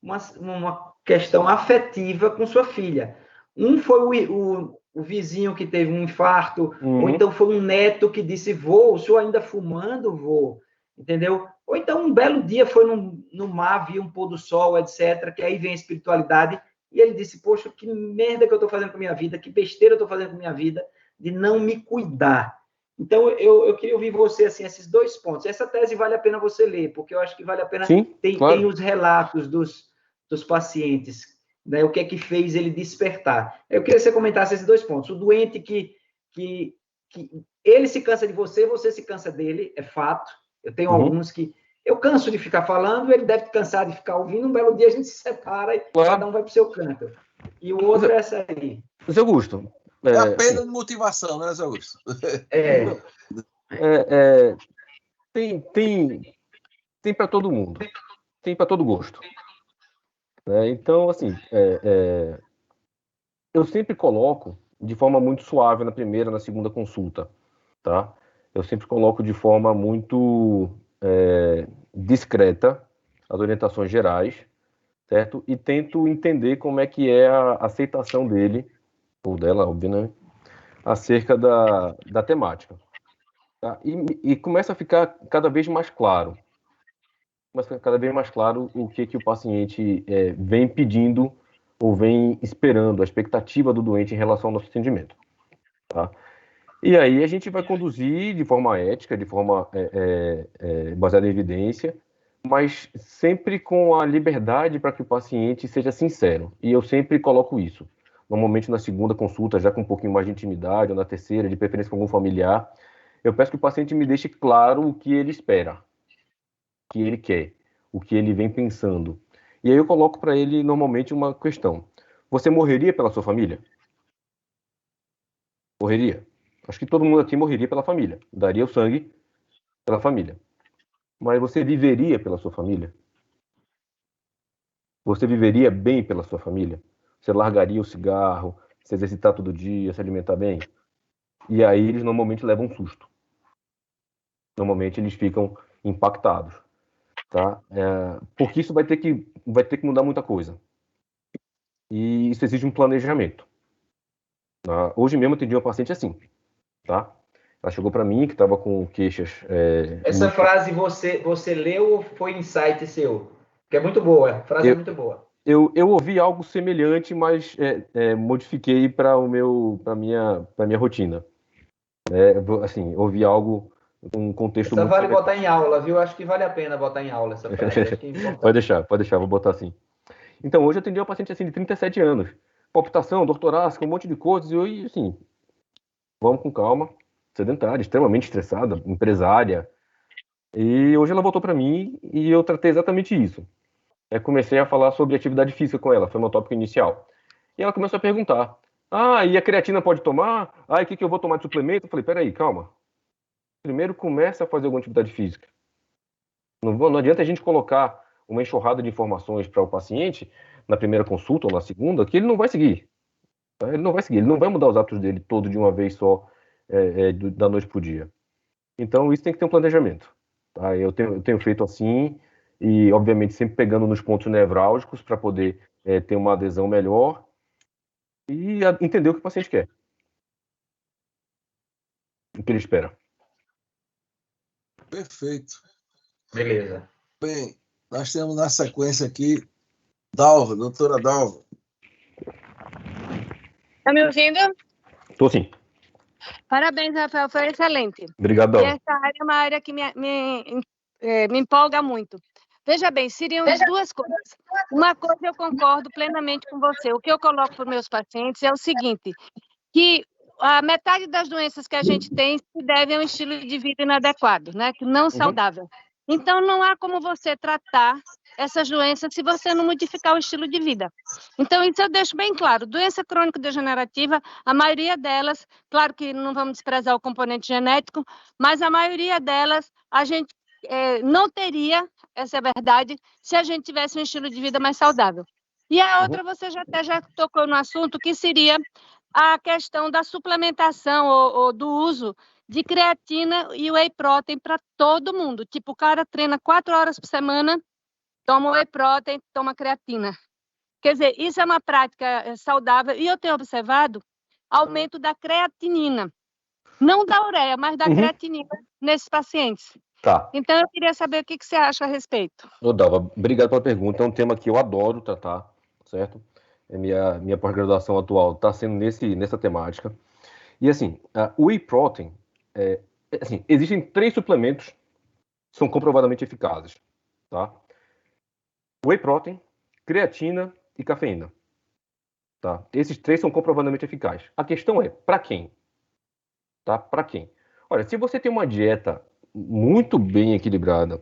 uma questão afetiva com sua filha. Um foi o vizinho que teve um infarto, ou então foi um neto que disse, vô, o senhor ainda fumando, vô? Entendeu? Ou então um belo dia foi no mar, viu um pôr do sol, etc., que aí vem a espiritualidade, e ele disse, poxa, que merda que eu estou fazendo com a minha vida, que besteira eu estou fazendo com a minha vida, de não me cuidar. Então, eu queria ouvir você, assim, esses dois pontos. Essa tese vale a pena você ler, porque eu acho que vale a pena... Sim, claro. Tem os relatos dos pacientes, né? O que é que fez ele despertar. Eu queria que você comentasse esses dois pontos. O doente que ele se cansa de você, você se cansa dele, é fato. Eu tenho alguns que... Eu canso de ficar falando, ele deve cansar de ficar ouvindo, um belo dia a gente se separa e cada um vai para o seu canto. E o outro é essa aí. Zé Augusto... É apenas de motivação, né, Zé Augusto? Tem para todo mundo. Tem para todo gosto. Então, assim, eu sempre coloco de forma muito suave na primeira, na segunda consulta, tá? Eu sempre coloco de forma muito discreta as orientações gerais, certo? E tento entender como é que é a aceitação dele, ou dela, óbvio, né? Acerca da temática. Tá? E começa a ficar cada vez mais claro. O que o paciente vem pedindo ou vem esperando, a expectativa do doente em relação ao nosso atendimento. Tá? E aí a gente vai conduzir de forma ética, de forma baseada em evidência, mas sempre com a liberdade para que o paciente seja sincero. E eu sempre coloco isso. Normalmente na segunda consulta, já com um pouquinho mais de intimidade, ou na terceira, de preferência com algum familiar, eu peço que o paciente me deixe claro o que ele espera, o que ele quer, o que ele vem pensando. E aí eu coloco para ele, normalmente, uma questão. Você morreria pela sua família? Morreria. Acho que todo mundo aqui morreria pela família. Daria o sangue pela família. Mas você viveria pela sua família? Você viveria bem pela sua família? Você largaria o cigarro, se exercitar todo dia, se alimentar bem? E aí eles normalmente levam um susto. Normalmente eles ficam impactados. Tá? Porque isso vai ter que mudar muita coisa. E isso exige um planejamento. Tá? Hoje mesmo eu atendi uma paciente assim. Tá? Ela chegou para mim que estava com queixas... Essa frase você leu ou foi insight seu? Que é muito boa, a frase é muito boa. Eu ouvi algo semelhante, mas modifiquei para a minha rotina. Assim, ouvi algo, um contexto essa muito... vale botar em aula, viu? Acho que vale a pena botar em aula essa frase. Acho que é importante. Pode deixar, vou botar assim. Então, hoje eu atendi uma paciente assim, de 37 anos. Palpitação, dor torácica, um monte de coisas. E eu, assim, vamos com calma. Sedentária, extremamente estressada, empresária. E hoje ela voltou para mim e eu tratei exatamente isso. Comecei a falar sobre atividade física com ela, foi meu tópico inicial. E ela começou a perguntar, Ah, e a creatina pode tomar? Ah, e o que eu vou tomar de suplemento? Eu falei, peraí, calma. Primeiro começa a fazer alguma atividade física. Não adianta a gente colocar uma enxurrada de informações para o paciente na primeira consulta ou na segunda, que ele não vai seguir. Tá? Ele não vai seguir, ele não vai mudar os hábitos dele todo de uma vez só, da noite para o dia. Então, isso tem que ter um planejamento. Tá? Eu tenho feito assim, e obviamente sempre pegando nos pontos nevrálgicos para poder ter uma adesão melhor e entender o que o paciente quer, o que ele espera. Perfeito. Beleza. Bem, nós temos na sequência aqui Dalva, doutora Dalva. Tá me ouvindo? Estou sim. Parabéns, Rafael, foi excelente. Obrigado, E Dalva. essa área é uma área que me empolga muito. Veja bem, seriam duas coisas. Uma coisa eu concordo plenamente com você. O que eu coloco para os meus pacientes é o seguinte, que a metade das doenças que a gente tem se deve a um estilo de vida inadequado, né? Que não saudável. Então, não há como você tratar essas doenças se você não modificar o estilo de vida. Então, isso eu deixo bem claro. Doença crônico-degenerativa, a maioria delas, claro que não vamos desprezar o componente genético, mas a maioria delas a gente não teria, essa é a verdade, se a gente tivesse um estilo de vida mais saudável. E a outra, você já tocou no assunto, que seria a questão da suplementação ou do uso de creatina e whey protein para todo mundo. Tipo, o cara treina 4 horas por semana, toma whey protein, toma creatina. Quer dizer, isso é uma prática saudável e eu tenho observado aumento da creatinina. Não da ureia, mas da creatinina nesses pacientes. Tá. Então, eu queria saber o que você acha a respeito. Ô, Dalva, obrigado pela pergunta. É um tema que eu adoro tratar, certo? Minha pós-graduação atual está sendo nessa temática. E assim, o whey protein, assim, existem 3 suplementos que são comprovadamente eficazes, tá? Whey protein, creatina e cafeína, tá? Esses 3 são comprovadamente eficazes. A questão é, para quem? Tá? Para quem? Olha, se você tem uma dieta muito bem equilibrada,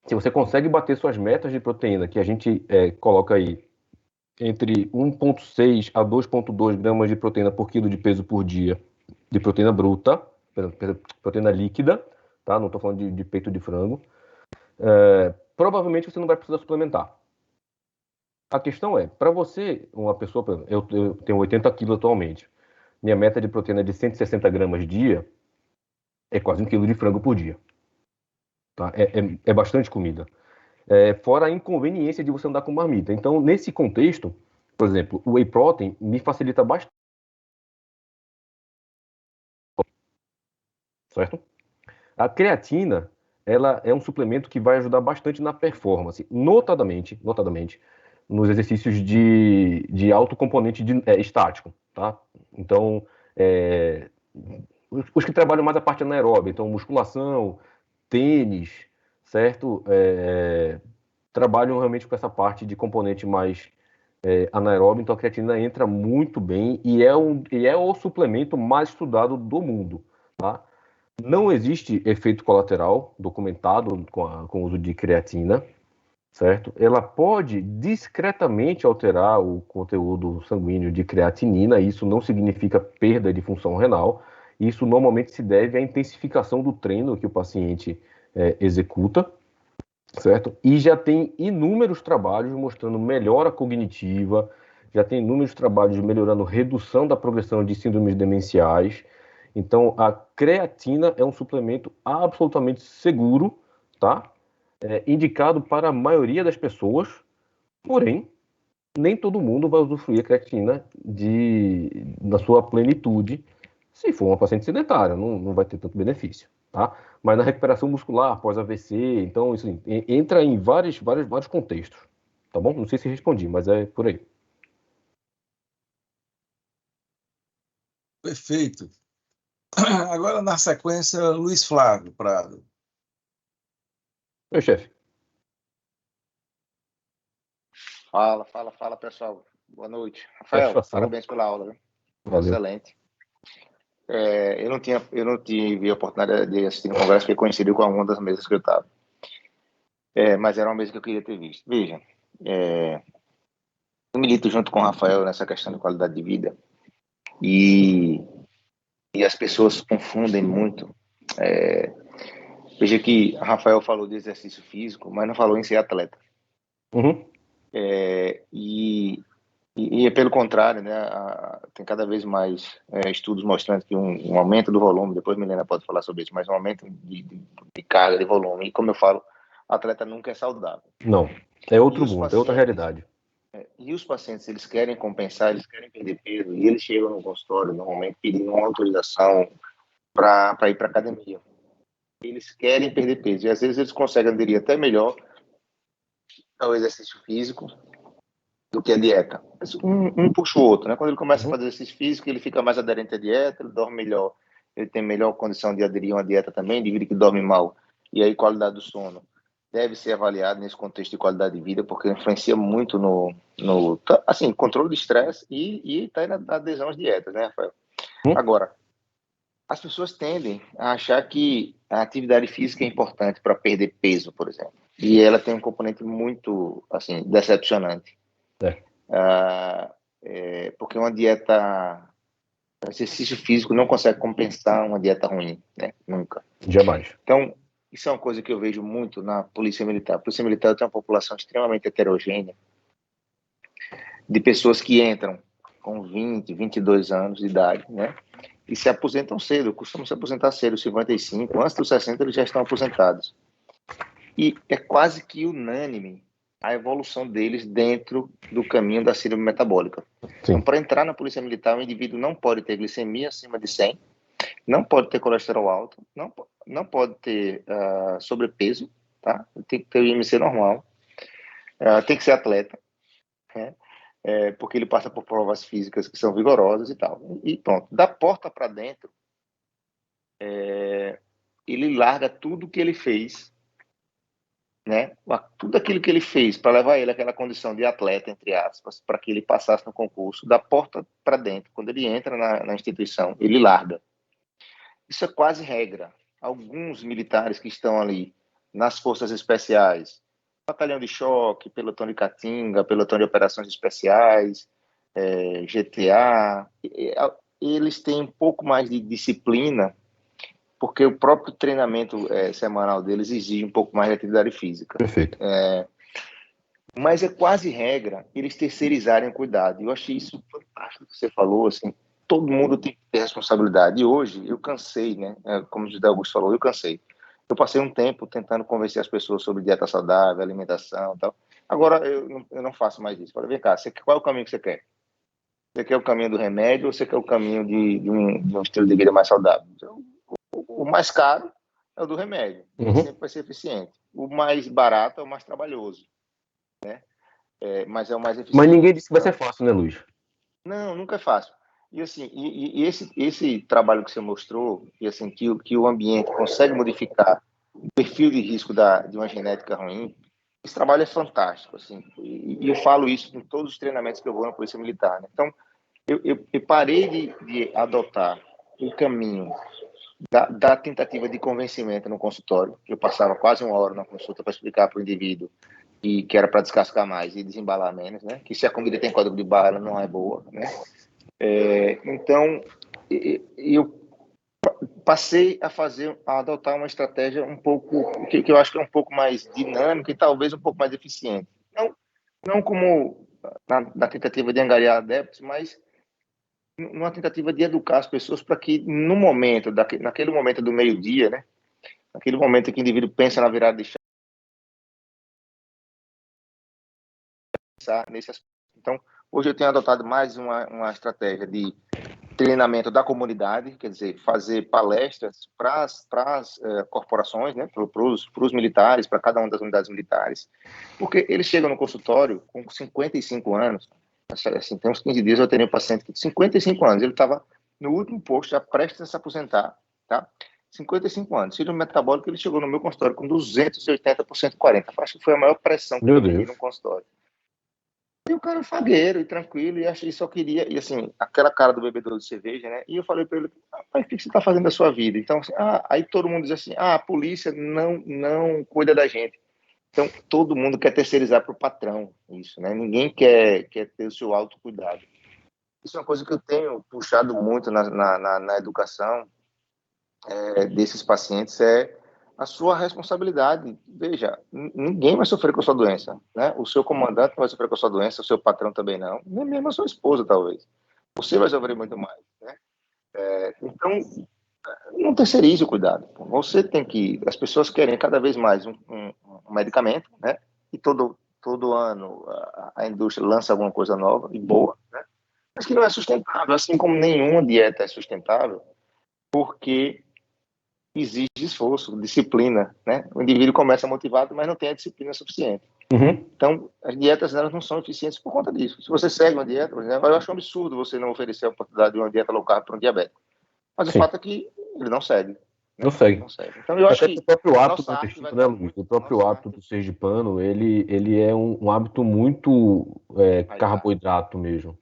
se você consegue bater suas metas de proteína, que a gente coloca aí entre 1,6 a 2,2 gramas de proteína por quilo de peso por dia, de proteína bruta, proteína líquida, tá? Não estou falando de peito de frango. Provavelmente você não vai precisar suplementar. A questão é, para você, uma pessoa, eu tenho 80 quilos atualmente, minha meta de proteína é de 160 gramas dia, é quase 1 quilo de frango por dia. Tá? É bastante comida. Fora a inconveniência de você andar com marmita. Então, nesse contexto, por exemplo, o whey protein me facilita bastante. Certo? A creatina, ela é um suplemento que vai ajudar bastante na performance, notadamente nos exercícios de alto componente estático, tá? Então, os que trabalham mais a parte anaeróbica, então musculação, tênis, certo? Trabalham realmente com essa parte de componente mais anaeróbio, então a creatina entra muito bem e é o suplemento mais estudado do mundo, tá? Não existe efeito colateral documentado com o uso de creatina, certo? Ela pode discretamente alterar o conteúdo sanguíneo de creatinina, isso não significa perda de função renal, isso normalmente se deve à intensificação do treino que o paciente executa, certo? E já tem inúmeros trabalhos mostrando melhora cognitiva, já tem inúmeros trabalhos melhorando redução da progressão de síndromes demenciais. Então, a creatina é um suplemento absolutamente seguro, tá? Indicado para a maioria das pessoas, porém, nem todo mundo vai usufruir a creatina na sua plenitude, se for uma paciente sedentária, não vai ter tanto benefício, tá? Mas na recuperação muscular, após AVC, então isso entra em vários contextos, tá bom? Não sei se respondi, mas é por aí. Perfeito. Agora, na sequência, Luiz Flávio Prado. Meu chefe. Fala, pessoal. Boa noite. Rafael, parabéns pela aula. Viu? Valeu. Excelente. Eu não tive a oportunidade de assistir no congresso, porque coincidiu com alguma das mesas que eu estava. Mas era uma mesa que eu queria ter visto. Veja, eu milito junto com o Rafael nessa questão de qualidade de vida. E as pessoas confundem muito. Veja que Rafael falou de exercício físico, mas não falou em ser atleta. Uhum. E é pelo contrário, né? Tem cada vez mais estudos mostrando que um aumento do volume, depois Milena pode falar sobre isso, mas um aumento de carga, de volume. E como eu falo, atleta nunca é saudável. Não, é outro mundo, é outra realidade. E os pacientes, eles querem compensar, eles querem perder peso, e eles chegam no consultório, normalmente, pedindo uma autorização para ir para academia. Eles querem perder peso, e às vezes eles conseguem aderir até melhor ao exercício físico do que a dieta. Um puxa o outro, né? Quando ele começa a fazer exercício físico, ele fica mais aderente à dieta, ele dorme melhor, ele tem melhor condição de aderir a uma dieta também, indivíduo que dorme mal, e aí qualidade do sono deve ser avaliado nesse contexto de qualidade de vida, porque influencia muito no assim, controle de estresse e tá aí na adesão às dietas, né, Rafael? Agora, as pessoas tendem a achar que a atividade física é importante para perder peso, por exemplo, e ela tem um componente muito, assim, decepcionante. Porque uma dieta, exercício físico não consegue compensar uma dieta ruim, né? Nunca. Jamais. Então, isso é uma coisa que eu vejo muito na Polícia Militar. A Polícia Militar tem uma população extremamente heterogênea de pessoas que entram com 20, 22 anos de idade, né? E se aposentam cedo, costumam se aposentar cedo, 55, antes dos 60 eles já estão aposentados. E é quase que unânime a evolução deles dentro do caminho da síndrome metabólica. Então, para entrar na Polícia Militar, o indivíduo não pode ter glicemia acima de 100, não pode ter colesterol alto, não pode ter sobrepeso, tá? Tem que ter o IMC normal, tem que ser atleta, né? Porque ele passa por provas físicas que são vigorosas e tal. E pronto, da porta para dentro, ele larga tudo que ele fez, né? Tudo aquilo que ele fez para levar ele àquela condição de atleta, entre aspas, para que ele passasse no concurso, da porta para dentro, quando ele entra na instituição, ele larga. Isso é quase regra. Alguns militares que estão ali nas forças especiais, batalhão de choque, pelotão de Caatinga, pelotão de operações especiais, GTA, eles têm um pouco mais de disciplina, porque o próprio treinamento semanal deles exige um pouco mais de atividade física. Perfeito. Mas é quase regra eles terceirizarem o cuidado. Eu achei isso fantástico que você falou, assim, todo mundo tem que ter responsabilidade. E hoje eu cansei, né? Como o José Augusto falou, eu cansei. Eu passei um tempo tentando convencer as pessoas sobre dieta saudável, alimentação e tal. Agora eu não faço mais isso. Falei, vem cá, qual é o caminho que você quer? Você quer o caminho do remédio ou você quer o caminho de um estilo de vida mais saudável? Então, o mais caro é o do remédio, sempre vai ser eficiente. O mais barato é o mais trabalhoso, né? Mas é o mais eficiente. Mas ninguém disse que vai ser fácil, né, Luiz? Não, nunca é fácil. E assim, esse trabalho que você mostrou, e assim, que o ambiente consegue modificar o perfil de risco de uma genética ruim, esse trabalho é fantástico, assim. E eu falo isso em todos os treinamentos que eu vou na Polícia Militar, né? Então, eu parei de adotar o caminho da tentativa de convencimento no consultório. Eu passava quase 1 hora na consulta para explicar para o indivíduo que era para descascar mais e desembalar menos, né? Que se a comida tem código de barra, ela não é boa, né? Então, eu passei a adotar uma estratégia um pouco, que eu acho que é um pouco mais dinâmica e talvez um pouco mais eficiente. Não como na tentativa de angariar adeptos, mas numa tentativa de educar as pessoas para que no momento, naquele momento do meio-dia, né? Naquele momento que o indivíduo pensa na virada de chave, nesse aspecto. Então, hoje eu tenho adotado mais uma estratégia de treinamento da comunidade, quer dizer, fazer palestras para as corporações, né, para os militares, para cada uma das unidades militares, porque eles chegam no consultório com 55 anos, assim, tem uns 15 dias eu tenho um paciente que 55 anos, ele estava no último posto, já prestes a se aposentar, tá? 55 anos, síndrome metabólica, ele chegou no meu consultório com 280 por 140, acho que foi a maior pressão que eu vi no consultório. E o cara fagueiro e tranquilo, e só queria, e assim, aquela cara do bebedor de cerveja, né? E eu falei para ele, rapaz, o que você está fazendo da sua vida? Então, assim, aí todo mundo diz assim, a polícia não cuida da gente. Então, todo mundo quer terceirizar para o patrão isso, né? Ninguém quer ter o seu autocuidado. isso é uma coisa que eu tenho puxado muito na educação desses pacientes, é a sua responsabilidade. Veja, ninguém vai sofrer com a sua doença, né? O seu comandante não vai sofrer com a sua doença, o seu patrão também não, nem mesmo a sua esposa, talvez. Você vai sofrer muito mais, né? Então, não terceirize o cuidado. Você tem que... As pessoas querem cada vez mais um medicamento, né? E todo ano a indústria lança alguma coisa nova e boa, né? Mas que não é sustentável, assim como nenhuma dieta é sustentável, porque exige esforço, disciplina, né? O indivíduo começa motivado, mas não tem a disciplina suficiente. Então, as dietas elas não são eficientes por conta disso. Se você segue uma dieta, por exemplo, eu acho um absurdo você não oferecer a oportunidade de uma dieta low carb para um diabético. Mas o fato é que ele não segue. Né? Não segue. Não segue. Então, eu acho Até que o próprio hábito nossa arte vai né, estar Luiz? muito... O próprio hábito do sergipano, ele é um hábito muito carboidrato mesmo.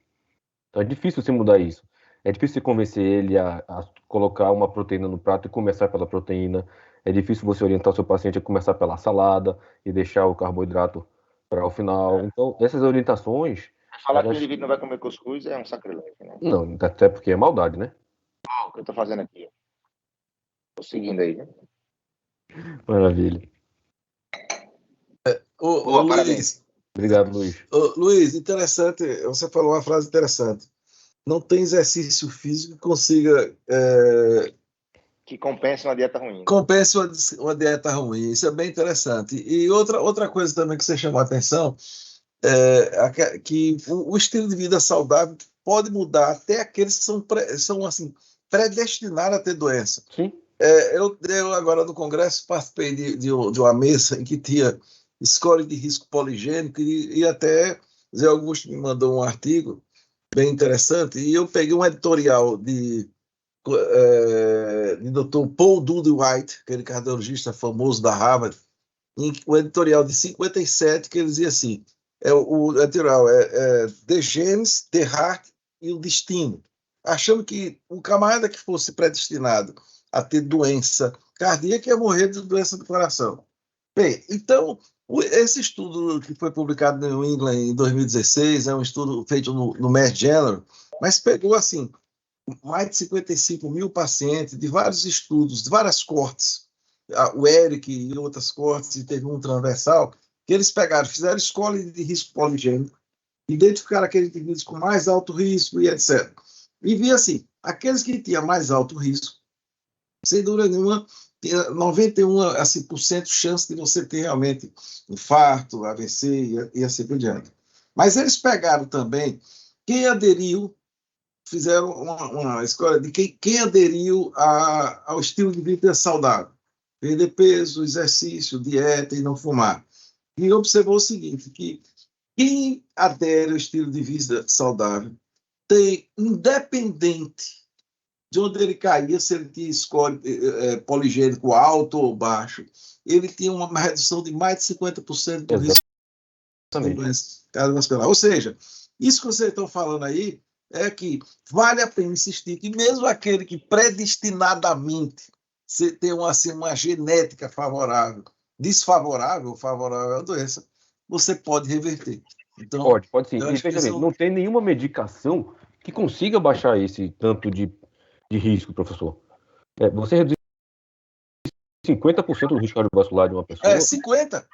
Então é difícil você mudar isso. É difícil você convencer ele a colocar uma proteína no prato e começar pela proteína. É difícil você orientar o seu paciente a começar pela salada e deixar o carboidrato para o final. Então, essas orientações... Falar que o indivíduo não vai comer cuscuz é um sacrilégio. Né? Não, até porque é maldade, né? O que eu estou fazendo aqui? Estou seguindo aí. Né? Maravilha. Ô, Luiz. Obrigado, Luiz. Luiz, interessante, você falou uma frase interessante. Não tem exercício físico que consiga... que compensa uma dieta ruim. Compensa uma dieta ruim. Isso é bem interessante. E outra coisa também que você chamou a atenção que o estilo de vida saudável pode mudar até aqueles que são assim, predestinados a ter doença. Sim. Eu agora no congresso participei de uma mesa em que tinha score de risco poligênico e até Zé Augusto me mandou um artigo bem interessante e eu peguei um editorial de Dr. Paul Dudley-White, aquele cardiologista famoso da Harvard, o editorial de 57, que ele dizia assim, o editorial The Genes, The Heart e o Destino, achando que o camarada que fosse predestinado a ter doença cardíaca ia morrer de doença do coração. Bem, então, esse estudo que foi publicado no New England em 2016, é um estudo feito no Mass General, mas pegou, assim, mais de 55 mil pacientes de vários estudos, de várias cortes, o Eric e outras cortes, e teve um transversal, que eles pegaram, fizeram escola de risco poligênico, identificaram aqueles indivíduos com mais alto risco e etc. E vi assim, aqueles que tinham mais alto risco, sem dúvida nenhuma, tinha 91% assim, chance de você ter realmente infarto, AVC e assim por diante. Mas eles pegaram também quem aderiu, fizeram uma escola de quem aderiu ao estilo de vida saudável, perder peso, exercício, dieta e não fumar. E observou o seguinte, que quem adere ao estilo de vida saudável tem, independente de onde ele caía, se ele tinha score poligênico alto ou baixo, ele tinha uma redução de mais de 50% do risco de doença cardiovascular. Ou seja, isso que vocês estão falando aí é que vale a pena insistir que mesmo aquele que predestinadamente você tem uma genética favorável, desfavorável ou favorável à doença, você pode reverter. Então, pode sim. E veja bem, não tem nenhuma medicação que consiga baixar esse tanto de risco, professor. Você reduz 50% do risco cardiovascular de uma pessoa. 50%.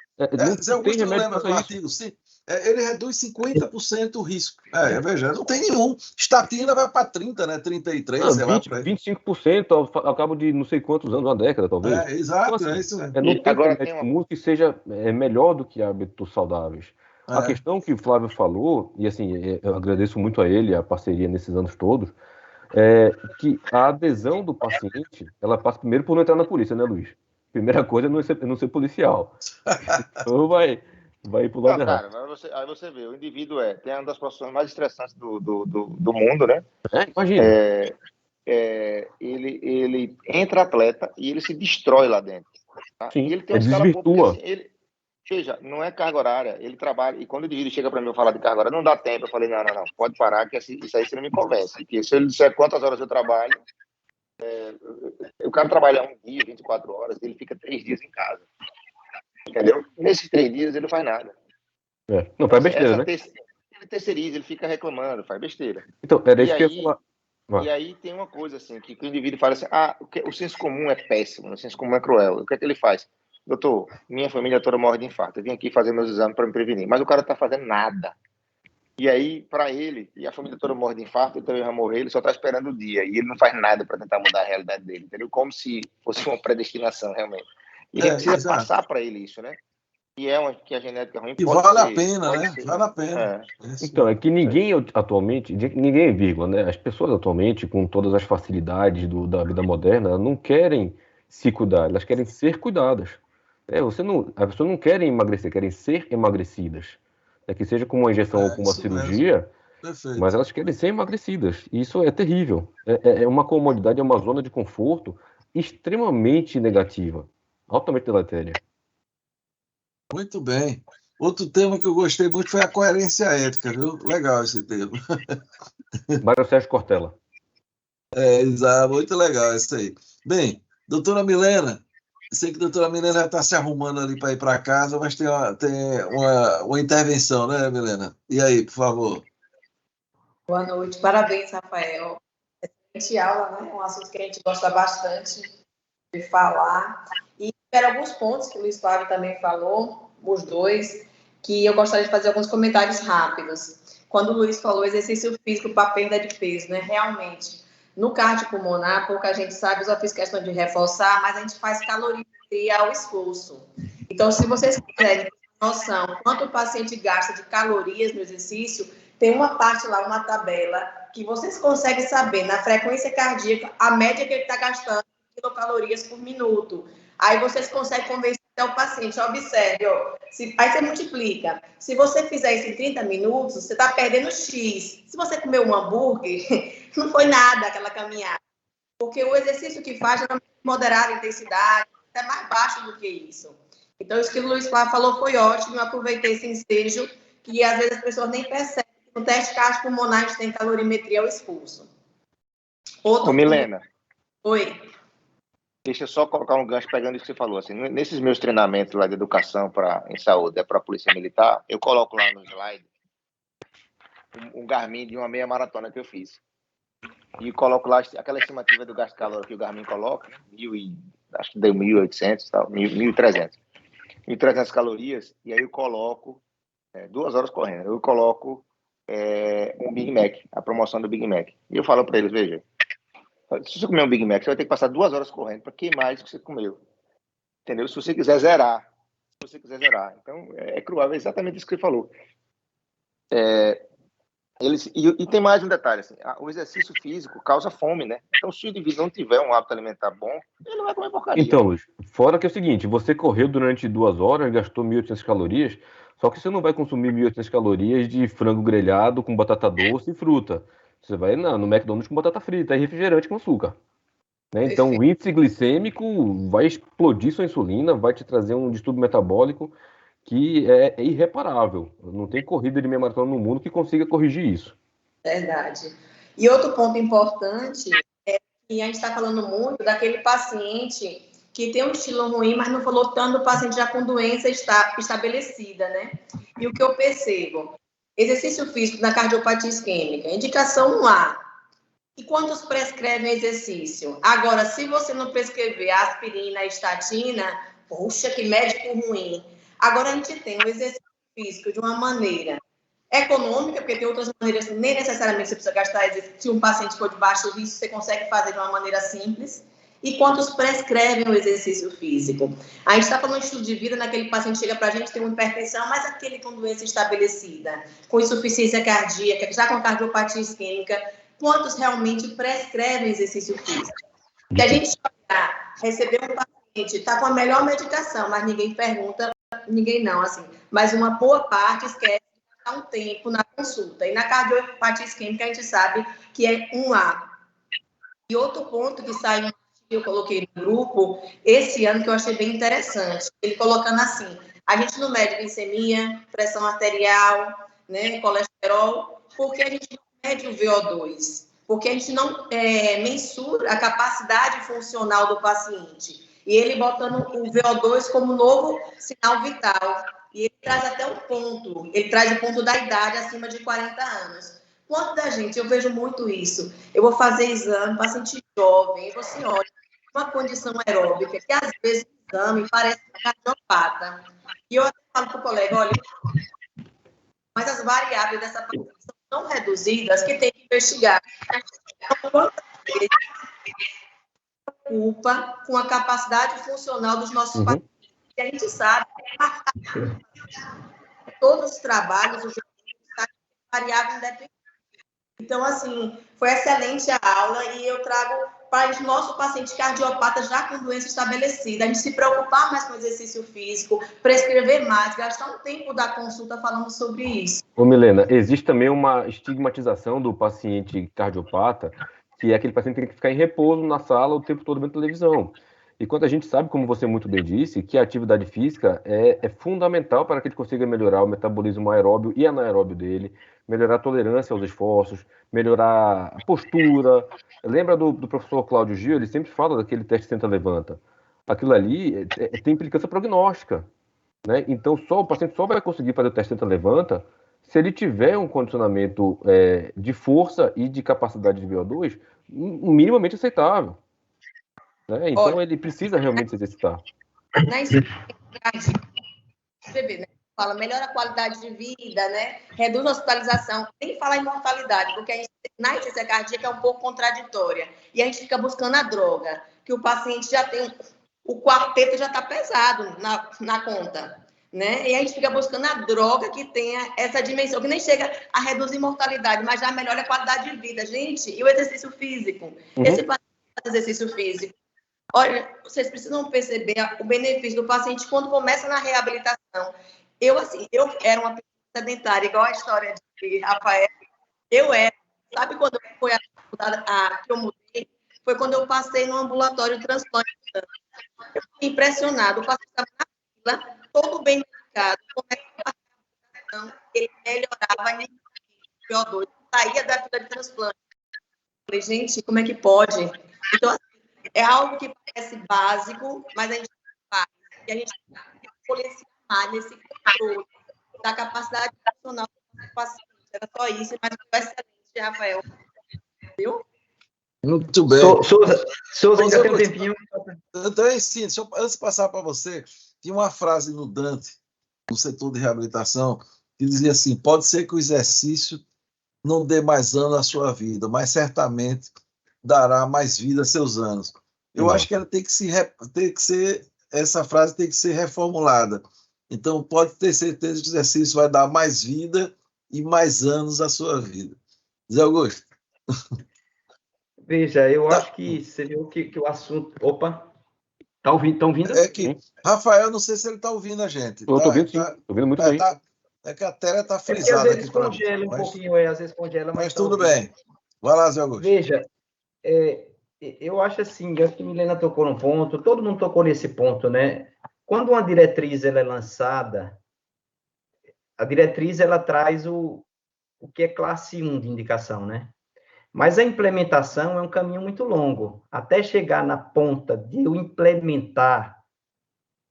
Não tem remédio para isso. Artigo, sim. Ele reduz 50% o risco. Veja, não tem nenhum. Estatina vai para 30%, né? 33%, sei lá. 25% ao cabo de não sei quantos anos, uma década, talvez. Exato, então, assim, é isso mesmo. Não tem remédio comum que seja melhor do que hábitos saudáveis. A questão que o Flávio falou, e assim, eu agradeço muito a ele, a parceria nesses anos todos, é que a adesão do paciente, ela passa primeiro por não entrar na polícia, né, Luiz? Primeira coisa é não ser policial. Então vai pro lado errado. Cara, aí você vê, o indivíduo tem uma das profissões mais estressantes do mundo, né? Imagina. Ele entra atleta e ele se destrói lá dentro. Tá? Sim, e ele tem uma escala desvirtua. Assim, veja, não é carga horária, ele trabalha, e quando o indivíduo chega para mim falar de carga horária, não dá tempo, eu falei, não, pode parar, que isso aí você não me convence, porque se ele disser quantas horas eu trabalho, o cara trabalha um dia, 24 horas, ele fica 3 dias em casa, entendeu? Nesses 3 dias ele não faz nada. Não faz besteira, né? ele terceiriza, ele fica reclamando, faz besteira. Então, era isso que eu ia falar. E aí tem uma coisa assim, que o indivíduo fala assim, o senso comum é péssimo, o senso comum é cruel. O que é que ele faz? Doutor, minha família toda morre de infarto, eu vim aqui fazer meus exames para me prevenir, mas o cara está fazendo nada. E aí, para ele, e a família toda morre de infarto, ele também vai morrer, ele só está esperando o dia, e ele não faz nada para tentar mudar a realidade dele, entendeu? Como se fosse uma predestinação, realmente. E a gente precisa passar para ele isso, né? Que a genética ruim pode vale ser, a pena, né? Ser, vale a pena. Então, é que ninguém atualmente, ninguém, vírgula, né? As pessoas atualmente, com todas as facilidades da vida moderna, não querem se cuidar, elas querem ser cuidadas. As pessoas não querem emagrecer, querem ser emagrecidas. Que seja com uma injeção ou com uma cirurgia, mas elas querem ser emagrecidas. E isso é terrível. É uma comodidade, é uma zona de conforto extremamente negativa, altamente deletéria. Muito bem. Outro tema que eu gostei muito foi a coerência ética, viu? Legal esse tema. Mário Sérgio Cortella. Exato, muito legal isso aí. Bem, doutora Milena, sei que a doutora Milena já está se arrumando ali para ir para casa, mas tem uma intervenção, né, Milena? E aí, por favor? Boa noite, parabéns, Rafael. Excelente aula, né? Um assunto que a gente gosta bastante de falar. E tiveram alguns pontos que o Luiz Flávio também falou, os dois, que eu gostaria de fazer alguns comentários rápidos. Quando o Luiz falou exercício físico para perda de peso, né? Realmente, no cardiopulmonar, pouca gente sabe, eu só fiz questão de reforçar, mas a gente faz calorimetria ao esforço. Então, se vocês quiserem ter noção quanto o paciente gasta de calorias no exercício, tem uma parte lá, uma tabela, que vocês conseguem saber na frequência cardíaca a média que ele está gastando de quilocalorias por minuto. Aí vocês conseguem convencer o paciente. Observe, aí você multiplica. Se você fizer isso em 30 minutos, você está perdendo X. Se você comer um hambúrguer, não foi nada aquela caminhada. Porque o exercício que faz é moderar a intensidade, é mais baixo do que isso. Então, isso que o Luiz Flávio falou foi ótimo. Eu aproveitei esse ensejo, que às vezes as pessoas nem percebem. No teste cardiopulmonar, a gente tem calorimetria ao esforço. Milena. Oi. Deixa eu só colocar um gancho pegando isso que você falou. Assim, nesses meus treinamentos lá de educação em saúde, para a Polícia Militar, eu coloco lá no slide um Garmin de uma meia maratona que eu fiz. E coloco lá aquela estimativa do gasto calórico que o Garmin coloca, né? Acho que deu 1.800, 1.300. 1.300 calorias, e aí eu coloco 2 horas correndo. Eu coloco um Big Mac, a promoção do Big Mac. E eu falo para eles, veja, se você comer um Big Mac, você vai ter que passar 2 horas correndo para queimar isso que você comeu. Entendeu? Se você quiser zerar. Então, é cruel, é exatamente isso que você falou. E tem mais um detalhe, assim, o exercício físico causa fome, né? Então, se o indivíduo não tiver um hábito alimentar bom, ele não vai comer porcaria. Então, Luiz, fora que é o seguinte, você correu durante 2 horas, gastou 1.800 calorias, só que você não vai consumir 1.800 calorias de frango grelhado com batata doce e fruta. Você vai no McDonald's com batata frita e refrigerante com açúcar. Né? Então, o índice glicêmico vai explodir sua insulina, vai te trazer um distúrbio metabólico que é irreparável. Não tem corrida de meia maratona no mundo que consiga corrigir isso. Verdade. E outro ponto importante é que a gente está falando muito daquele paciente que tem um estilo ruim, mas não falou tanto do paciente já com doença estabelecida, né? E o que eu percebo? Exercício físico na cardiopatia isquêmica, indicação 1A. E quantos prescrevem exercício? Agora, se você não prescrever aspirina, estatina, poxa, que médico ruim. Agora, a gente tem o exercício físico de uma maneira econômica, porque tem outras maneiras, nem necessariamente você precisa gastar exercício. Se um paciente for de baixo risco, você consegue fazer de uma maneira simples. E quantos prescrevem o exercício físico? A gente está falando de estilo de vida, naquele paciente chega para a gente, tem uma hipertensão, mas aquele com doença estabelecida, com insuficiência cardíaca, já com cardiopatia isquêmica, quantos realmente prescrevem exercício físico? Se a gente receber um paciente, está com a melhor medicação, mas ninguém pergunta, ninguém não, assim, mas uma boa parte esquece de dar um tempo na consulta. E na cardiopatia isquêmica a gente sabe que é 1A. E outro ponto que saiu, que eu coloquei no grupo, esse ano, que eu achei bem interessante, ele colocando assim, a gente não mede glicemia, pressão arterial, né, colesterol, porque a gente não mede o VO2, porque a gente não mensura a capacidade funcional do paciente. E ele botando o VO2 como novo sinal vital. e ele traz até um ponto, ele traz o ponto da idade acima de 40 anos. Quanto da gente, eu vejo muito isso. Eu vou fazer exame, paciente jovem, e você olha, uma condição aeróbica, que às vezes o exame parece um cardiopata. E eu até falo para o colega, olha, mas as variáveis dessa paciente são tão reduzidas que tem que investigar. Então, quantas vezes se preocupa com a capacidade funcional dos nossos pacientes? E a gente sabe que todos os trabalhos, os variável independente. Então, assim, foi excelente a aula e eu trago para os nossos pacientes cardiopatas já com doença estabelecida, a gente se preocupar mais com o exercício físico, prescrever mais, gastar um tempo da consulta falando sobre isso. Ô, Milena, existe também uma estigmatização do paciente cardiopata, que é aquele paciente que tem que ficar em repouso na sala o tempo todo vendo televisão. E quando a gente sabe, como você muito bem disse, que a atividade física é fundamental para que ele consiga melhorar o metabolismo aeróbio e anaeróbio dele, melhorar a tolerância aos esforços, melhorar a postura. Lembra do professor Cláudio Gil? Ele sempre fala daquele teste senta-levanta. Aquilo ali tem implicância prognóstica, né? Então, o paciente só vai conseguir fazer o teste senta-levanta se ele tiver um condicionamento de força e de capacidade de VO2 minimamente aceitável. Né? Então, olha, ele precisa realmente se exercitar. Na né? Fala, melhora a qualidade de vida, né? Reduz a hospitalização, nem falar em mortalidade, porque a gente, na insuficiência cardíaca é um pouco contraditória. E a gente fica buscando a droga, que o paciente já tem, o quarteto já está pesado na conta, né? E a gente fica buscando a droga que tenha essa dimensão, que nem chega a reduzir mortalidade, mas já melhora a qualidade de vida. Gente, e o exercício físico? Esse paciente faz exercício físico. Olha, vocês precisam perceber o benefício do paciente quando começa na reabilitação. Eu era uma pessoa sedentária, igual a história de Rafael. Eu era. Sabe quando foi que eu mudei? Foi quando eu passei no ambulatório de transplante. Eu fiquei impressionado. O paciente estava na fila, todo bem medicado. Ele melhorava a VO2, saía da fila de transplante. Eu falei, gente, como é que pode? Então, assim, é algo que parece básico, mas a gente faz. E a gente tem que policiar nesse controle da capacidade funcional do paciente. Era só isso, mas foi excelente, Rafael. Viu? Muito bem. Souza, ainda tem um tempinho. Então, sim, antes de passar para você, tinha uma frase no Dante, no setor de reabilitação, que dizia assim: pode ser que o exercício não dê mais anos à sua vida, mas certamente dará mais vida a seus anos. Eu acho que ela tem que ser, essa frase tem que ser reformulada. Então, pode ter certeza que o exercício vai dar mais vida e mais anos à sua vida. Zé Augusto. Veja, eu acho que você viu que o assunto... Opa! Estão ouvindo? É que, Rafael, não sei se ele está ouvindo a gente. Eu estou ouvindo, sim. Estou ouvindo muito bem. É que a tela está frisada. Às vezes congela um pouquinho, às vezes congela, mas tudo bem. Vai lá, Zé Augusto. Veja, eu acho assim, acho que a Milena tocou num ponto, todo mundo tocou nesse ponto, né? Quando uma diretriz ela é lançada, a diretriz ela traz o que é classe 1 de indicação, né? Mas a implementação é um caminho muito longo. Até chegar na ponta de eu implementar,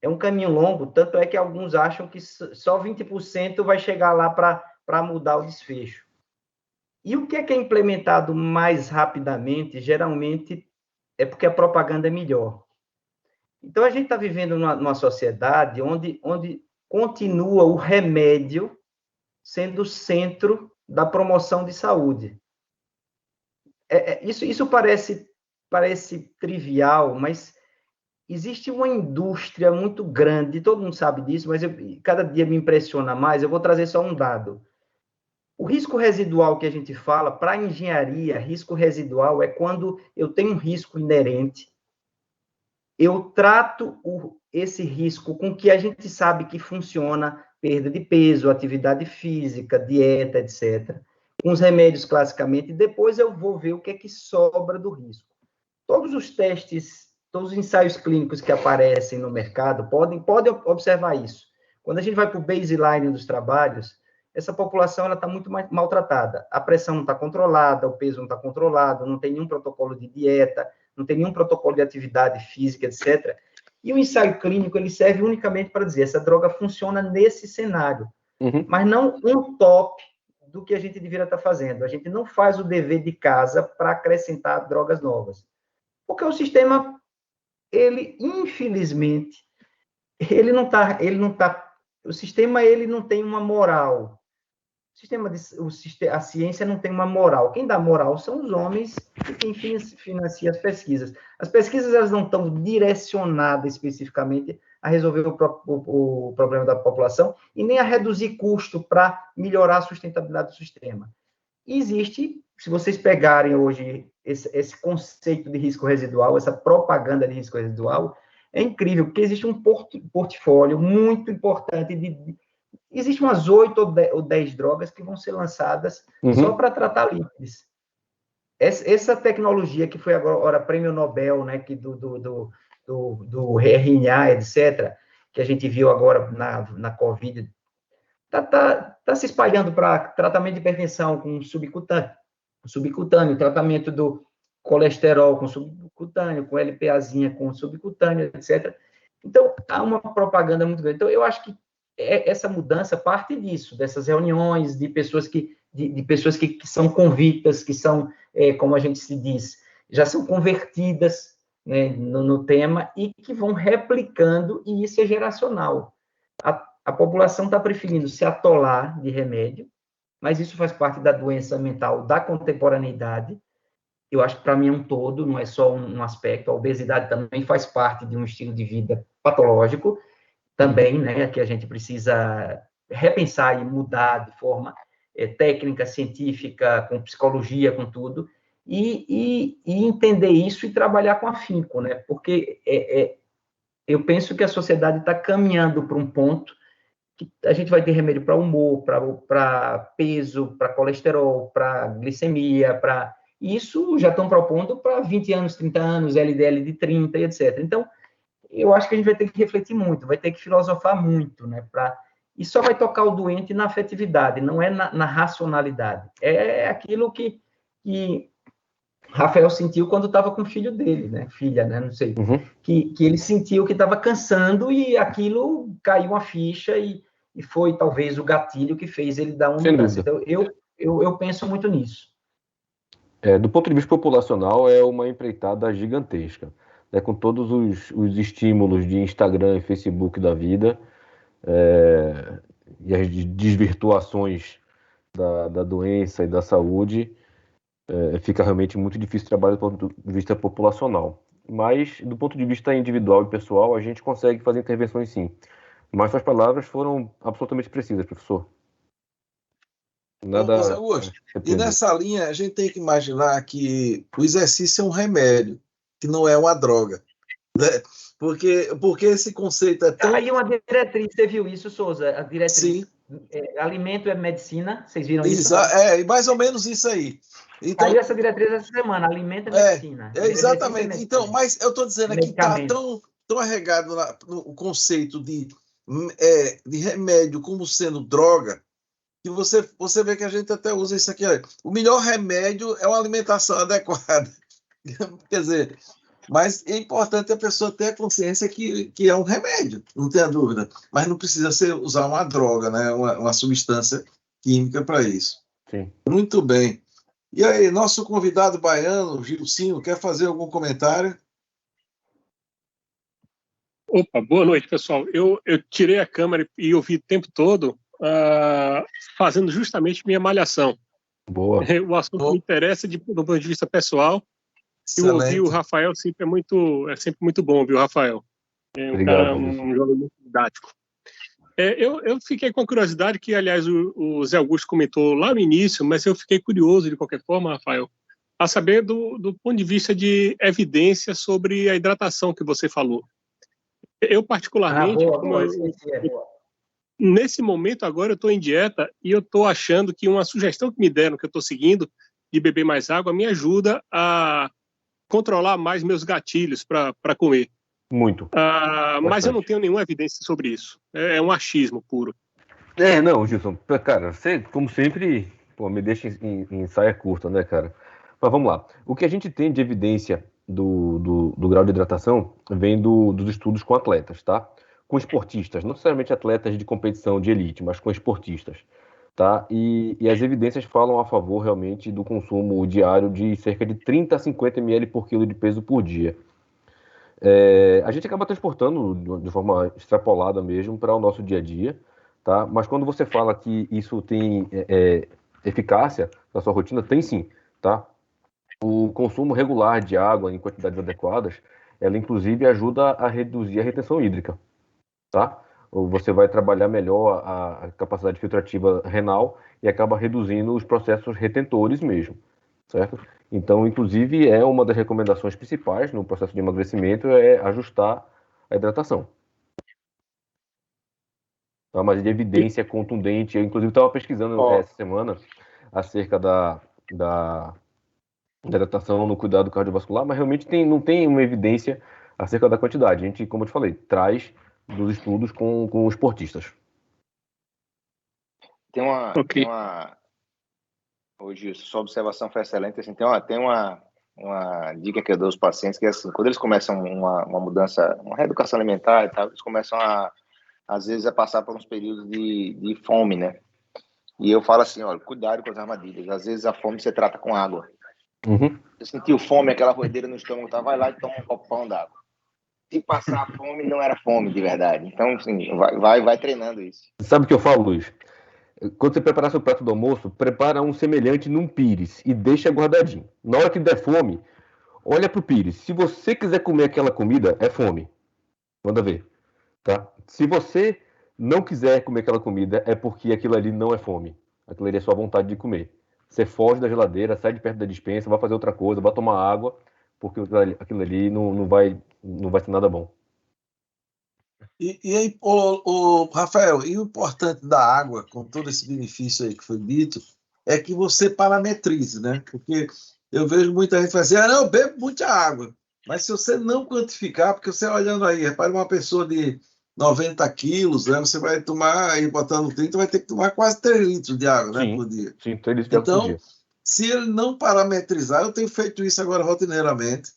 é um caminho longo, tanto é que alguns acham que só 20% vai chegar lá para mudar o desfecho. E o que é implementado mais rapidamente, geralmente, é porque a propaganda é melhor. Então, a gente está vivendo numa sociedade onde continua o remédio sendo o centro da promoção de saúde. Isso parece trivial, mas existe uma indústria muito grande, todo mundo sabe disso, mas cada dia me impressiona mais. Eu vou trazer só um dado. O risco residual que a gente fala, para a engenharia, risco residual é quando eu tenho um risco inerente, eu trato esse risco com que a gente sabe que funciona, perda de peso, atividade física, dieta, etc., com os remédios classicamente, e depois eu vou ver o que é que sobra do risco. Todos os testes, todos os ensaios clínicos que aparecem no mercado podem observar isso. Quando a gente vai para o baseline dos trabalhos, essa população está muito maltratada. A pressão não está controlada, o peso não está controlado, não tem nenhum protocolo de dieta, não tem nenhum protocolo de atividade física, etc. E o ensaio clínico, ele serve unicamente para dizer, essa droga funciona nesse cenário, mas não um top do que a gente deveria estar fazendo. A gente não faz o dever de casa para acrescentar drogas novas. Porque o sistema, ele, infelizmente, o sistema, ele não tem uma moral. A ciência não tem uma moral. Quem dá moral são os homens e quem financia as pesquisas. As pesquisas, elas não estão direcionadas especificamente a resolver o problema da população e nem a reduzir custo para melhorar a sustentabilidade do sistema. Existe, se vocês pegarem hoje esse conceito de risco residual, essa propaganda de risco residual, é incrível, porque existe um portfólio muito importante Existem umas 8 ou 10 drogas que vão ser lançadas só para tratar lípides. Essa tecnologia que foi agora prêmio Nobel, né, que do RNA, etc., que a gente viu agora na Covid, tá se espalhando para tratamento de hipertensão com subcutâneo, tratamento do colesterol com subcutâneo, com LPAzinha com subcutâneo, etc. Então, há uma propaganda muito grande. Então, eu acho que essa mudança parte disso, dessas reuniões de pessoas que são convictas, que são, como a gente se diz, já são convertidas, né, no tema e que vão replicando, e isso é geracional. A população está preferindo se atolar de remédio, mas isso faz parte da doença mental da contemporaneidade. Eu acho que, para mim, é um todo, não é só um aspecto. A obesidade também faz parte de um estilo de vida patológico, também, né, que a gente precisa repensar e mudar de forma técnica, científica, com psicologia, com tudo, e entender isso e trabalhar com afinco, né, porque eu penso que a sociedade está caminhando para um ponto que a gente vai ter remédio para humor, para peso, para colesterol, para glicemia, isso já estão propondo para 20 anos, 30 anos, LDL de 30 e etc. Então, eu acho que a gente vai ter que refletir muito, vai ter que filosofar muito, né? E só vai tocar o doente na afetividade, não é na racionalidade. É aquilo que Rafael sentiu quando estava com o filho dele, né? Filha, né? Não sei. Que ele sentiu que estava cansando e aquilo caiu uma ficha e foi talvez o gatilho que fez ele dar uma mudança. Então, eu penso muito nisso. Do ponto de vista populacional, é uma empreitada gigantesca. Né, com todos os estímulos de Instagram e Facebook da vida, e as desvirtuações da doença e da saúde, fica realmente muito difícil trabalhar do ponto de vista populacional. Mas, do ponto de vista individual e pessoal, a gente consegue fazer intervenções sim. Mas suas palavras foram absolutamente precisas, professor. Nada. E nessa linha, a gente tem que imaginar que o exercício é um remédio, que não é uma droga. Né? Porque esse conceito é tão... Aí uma diretriz, você viu isso, Souza? A diretriz, alimento é medicina, vocês viram isso? Mais ou menos isso aí. Então, aí essa diretriz essa semana, alimento é medicina. Exatamente. É medicina. Então, mas eu estou dizendo aqui que está tão arregado no conceito de remédio como sendo droga, que você vê que a gente até usa isso aqui. Olha, o melhor remédio é uma alimentação adequada. Quer dizer, mas é importante a pessoa ter a consciência que é um remédio, não tenha dúvida. Mas não precisa usar uma droga, né? uma substância química para isso. Sim. Muito bem. E aí, nosso convidado baiano, Gilcinho, quer fazer algum comentário? Opa, boa noite, pessoal. Eu tirei a câmera e ouvi o tempo todo fazendo justamente minha malhação. Boa. O assunto me interessa do ponto de vista pessoal. Excelente. E ouvir o Rafael sempre é sempre muito bom, viu, Rafael? Obrigado, um jogo muito didático. Eu fiquei com a curiosidade que, aliás, o Zé Augusto comentou lá no início, mas eu fiquei curioso, de qualquer forma, Rafael, a saber do ponto de vista de evidência sobre a hidratação que você falou. Eu, particularmente, nesse momento agora eu estou em dieta e eu estou achando que uma sugestão que me deram, que eu estou seguindo, de beber mais água, me ajuda a controlar mais meus gatilhos para comer. Muito. Mas eu não tenho nenhuma evidência sobre isso. É um achismo puro. Não, Gilson, cara, você, como sempre, me deixa em saia curta, né, cara? Mas vamos lá. O que a gente tem de evidência do grau de hidratação vem dos estudos com atletas, tá? Com esportistas, não necessariamente atletas de competição de elite, mas com esportistas, tá? E as evidências falam a favor realmente do consumo diário de cerca de 30 a 50 ml por quilo de peso por dia. A gente acaba transportando de forma extrapolada mesmo para o nosso dia a dia, tá? Mas quando você fala que isso tem eficácia na sua rotina, tem sim, tá? O consumo regular de água em quantidades adequadas, ela inclusive ajuda a reduzir a retenção hídrica, tá? Você vai trabalhar melhor a capacidade filtrativa renal e acaba reduzindo os processos retentores mesmo, certo? Então, inclusive, é uma das recomendações principais no processo de emagrecimento é ajustar a hidratação. Tá? Mas de evidência contundente, eu inclusive estava pesquisando essa semana acerca da hidratação no cuidado cardiovascular, mas realmente não tem uma evidência acerca da quantidade. A gente, como eu te falei, traz dos estudos com os esportistas. Tem uma... Hoje, sua observação foi excelente. Assim, tem uma dica que eu dou aos pacientes, que é assim, quando eles começam uma mudança, uma reeducação alimentar e tal, eles começam às vezes, a passar por uns períodos de fome, né? E eu falo assim, olha, cuidado com as armadilhas. Às vezes a fome você trata com água. Uhum. Você sentiu fome, aquela roedeira no estômago, tá? Vai lá e toma um copão d'água. Se passar a fome, não era fome de verdade. Então, assim, vai treinando isso. Sabe o que eu falo, Luiz? Quando você preparar seu prato do almoço, prepara um semelhante num pires e deixa guardadinho. Na hora que der fome, olha pro pires. Se você quiser comer aquela comida, é fome. Manda ver, tá? Se você não quiser comer aquela comida, é porque aquilo ali não é fome. Aquilo ali é sua vontade de comer. Você foge da geladeira, sai de perto da despensa, vai fazer outra coisa, vai tomar água, porque aquilo ali não vai ser nada bom. E aí, Rafael, e o importante da água, com todo esse benefício aí que foi dito, é que você parametrize, né? Porque eu vejo muita gente fazer, não, eu bebo muita água. Mas se você não quantificar, porque você olhando aí, repare uma pessoa de 90 quilos, né? Você vai tomar, aí botando 30, vai ter que tomar quase 3 litros de água, né, por dia. Sim, 3 litros de água por dia. Se ele não parametrizar, eu tenho feito isso agora rotineiramente,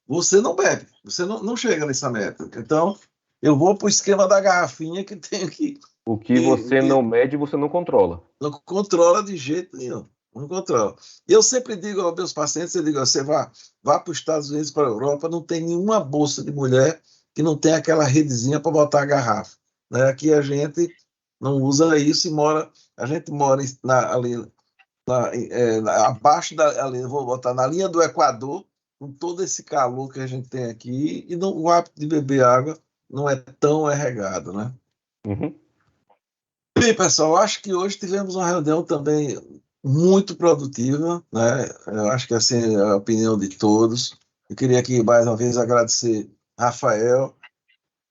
você não bebe, você não chega nessa meta. Então, eu vou para o esquema da garrafinha que tem aqui. O que você não mede, você não controla. Não controla de jeito nenhum. Não controla. Eu sempre digo aos meus pacientes, eu digo, você vá para os Estados Unidos, para a Europa, não tem nenhuma bolsa de mulher que não tem aquela redezinha para botar a garrafa. Né? Aqui a gente não usa isso e a gente mora abaixo ali, vou botar na linha do Equador, com todo esse calor que a gente tem aqui, e o hábito de beber água não é tão regado, né? Uhum. Bem, pessoal, acho que hoje tivemos uma reunião também muito produtiva, né? Eu acho que assim é a opinião de todos. Eu queria aqui mais uma vez agradecer Rafael,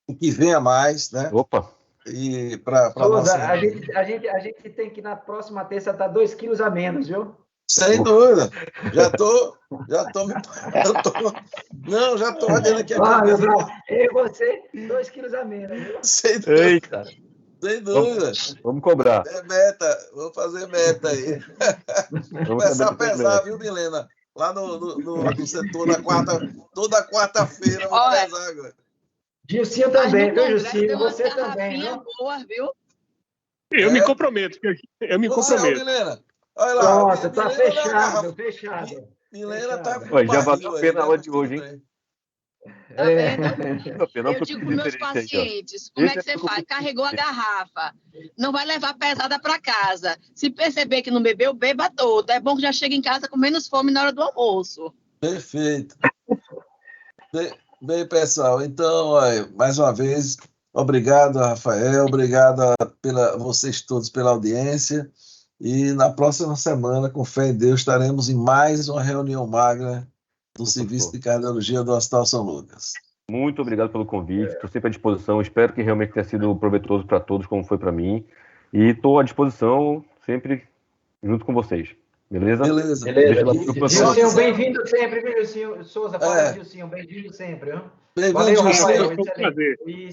e que venha mais, né? Opa! E para Souza, a gente tem que na próxima terça estar 2 quilos a menos, viu? Sem dúvida. Já tô olhando aqui a cabeça. Eu e você, 2 quilos a menos, viu? Sem dúvida. Eita! Sem dúvida. Vamos cobrar. É meta, vou fazer meta aí. Começar a pesar, viu, Milena? Lá no setor, toda quarta-feira eu vou pesar agora. Gilcinho também, viu, Gilcinho? Você também, viu? Boa, viu? Eu me comprometo. Eu me comprometo. Milena, olha lá. Nossa, tá fechado. Milena tá com já valeu a pena a aula de hoje, hein? Tá vendo? Eu digo para meus pacientes, como é que você faz? Carregou a garrafa, não vai levar pesada para casa. Se perceber que não bebeu, beba toda. É bom que já chegue em casa com menos fome na hora do almoço. Perfeito. Bem, pessoal, então, mais uma vez, obrigado, Rafael, obrigado vocês todos pela audiência, e na próxima semana, com fé em Deus, estaremos em mais uma reunião magna do Serviço de Cardiologia do Hospital São Lucas. Muito obrigado pelo convite, estou sempre à disposição, espero que realmente tenha sido proveitoso para todos, como foi para mim, e estou à disposição sempre junto com vocês. Beleza? Gilcinho, bem-vindo sempre, viu, Gilcinho? Souza, fala, Gilcinho, bem-vindo sempre, viu? Bem-vindo, Rafael.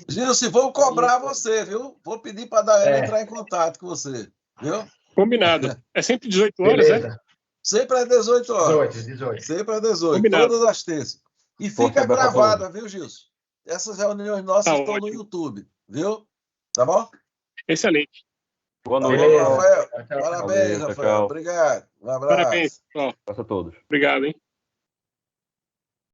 Gilcinho, vou cobrar você, viu? Vou pedir para a Daiane entrar em contato com você, viu? Combinado. É sempre 18 horas, né? Sempre às 18 horas. 18. Sempre às 18, Combinado. todas as terças. E Forte fica abraço a gravada, viu, Gilson? Essas reuniões nossas Tá estão no ótimo. YouTube, viu? Tá bom? Excelente. Boa Tá noite, bom, Beleza. pessoal. Rafael? Tchau, tchau. Parabéns, Valeu, tchau, Rafael. tchau. Obrigado. Um Parabéns, abraço. pessoal. Abraço a todos. Obrigado, hein?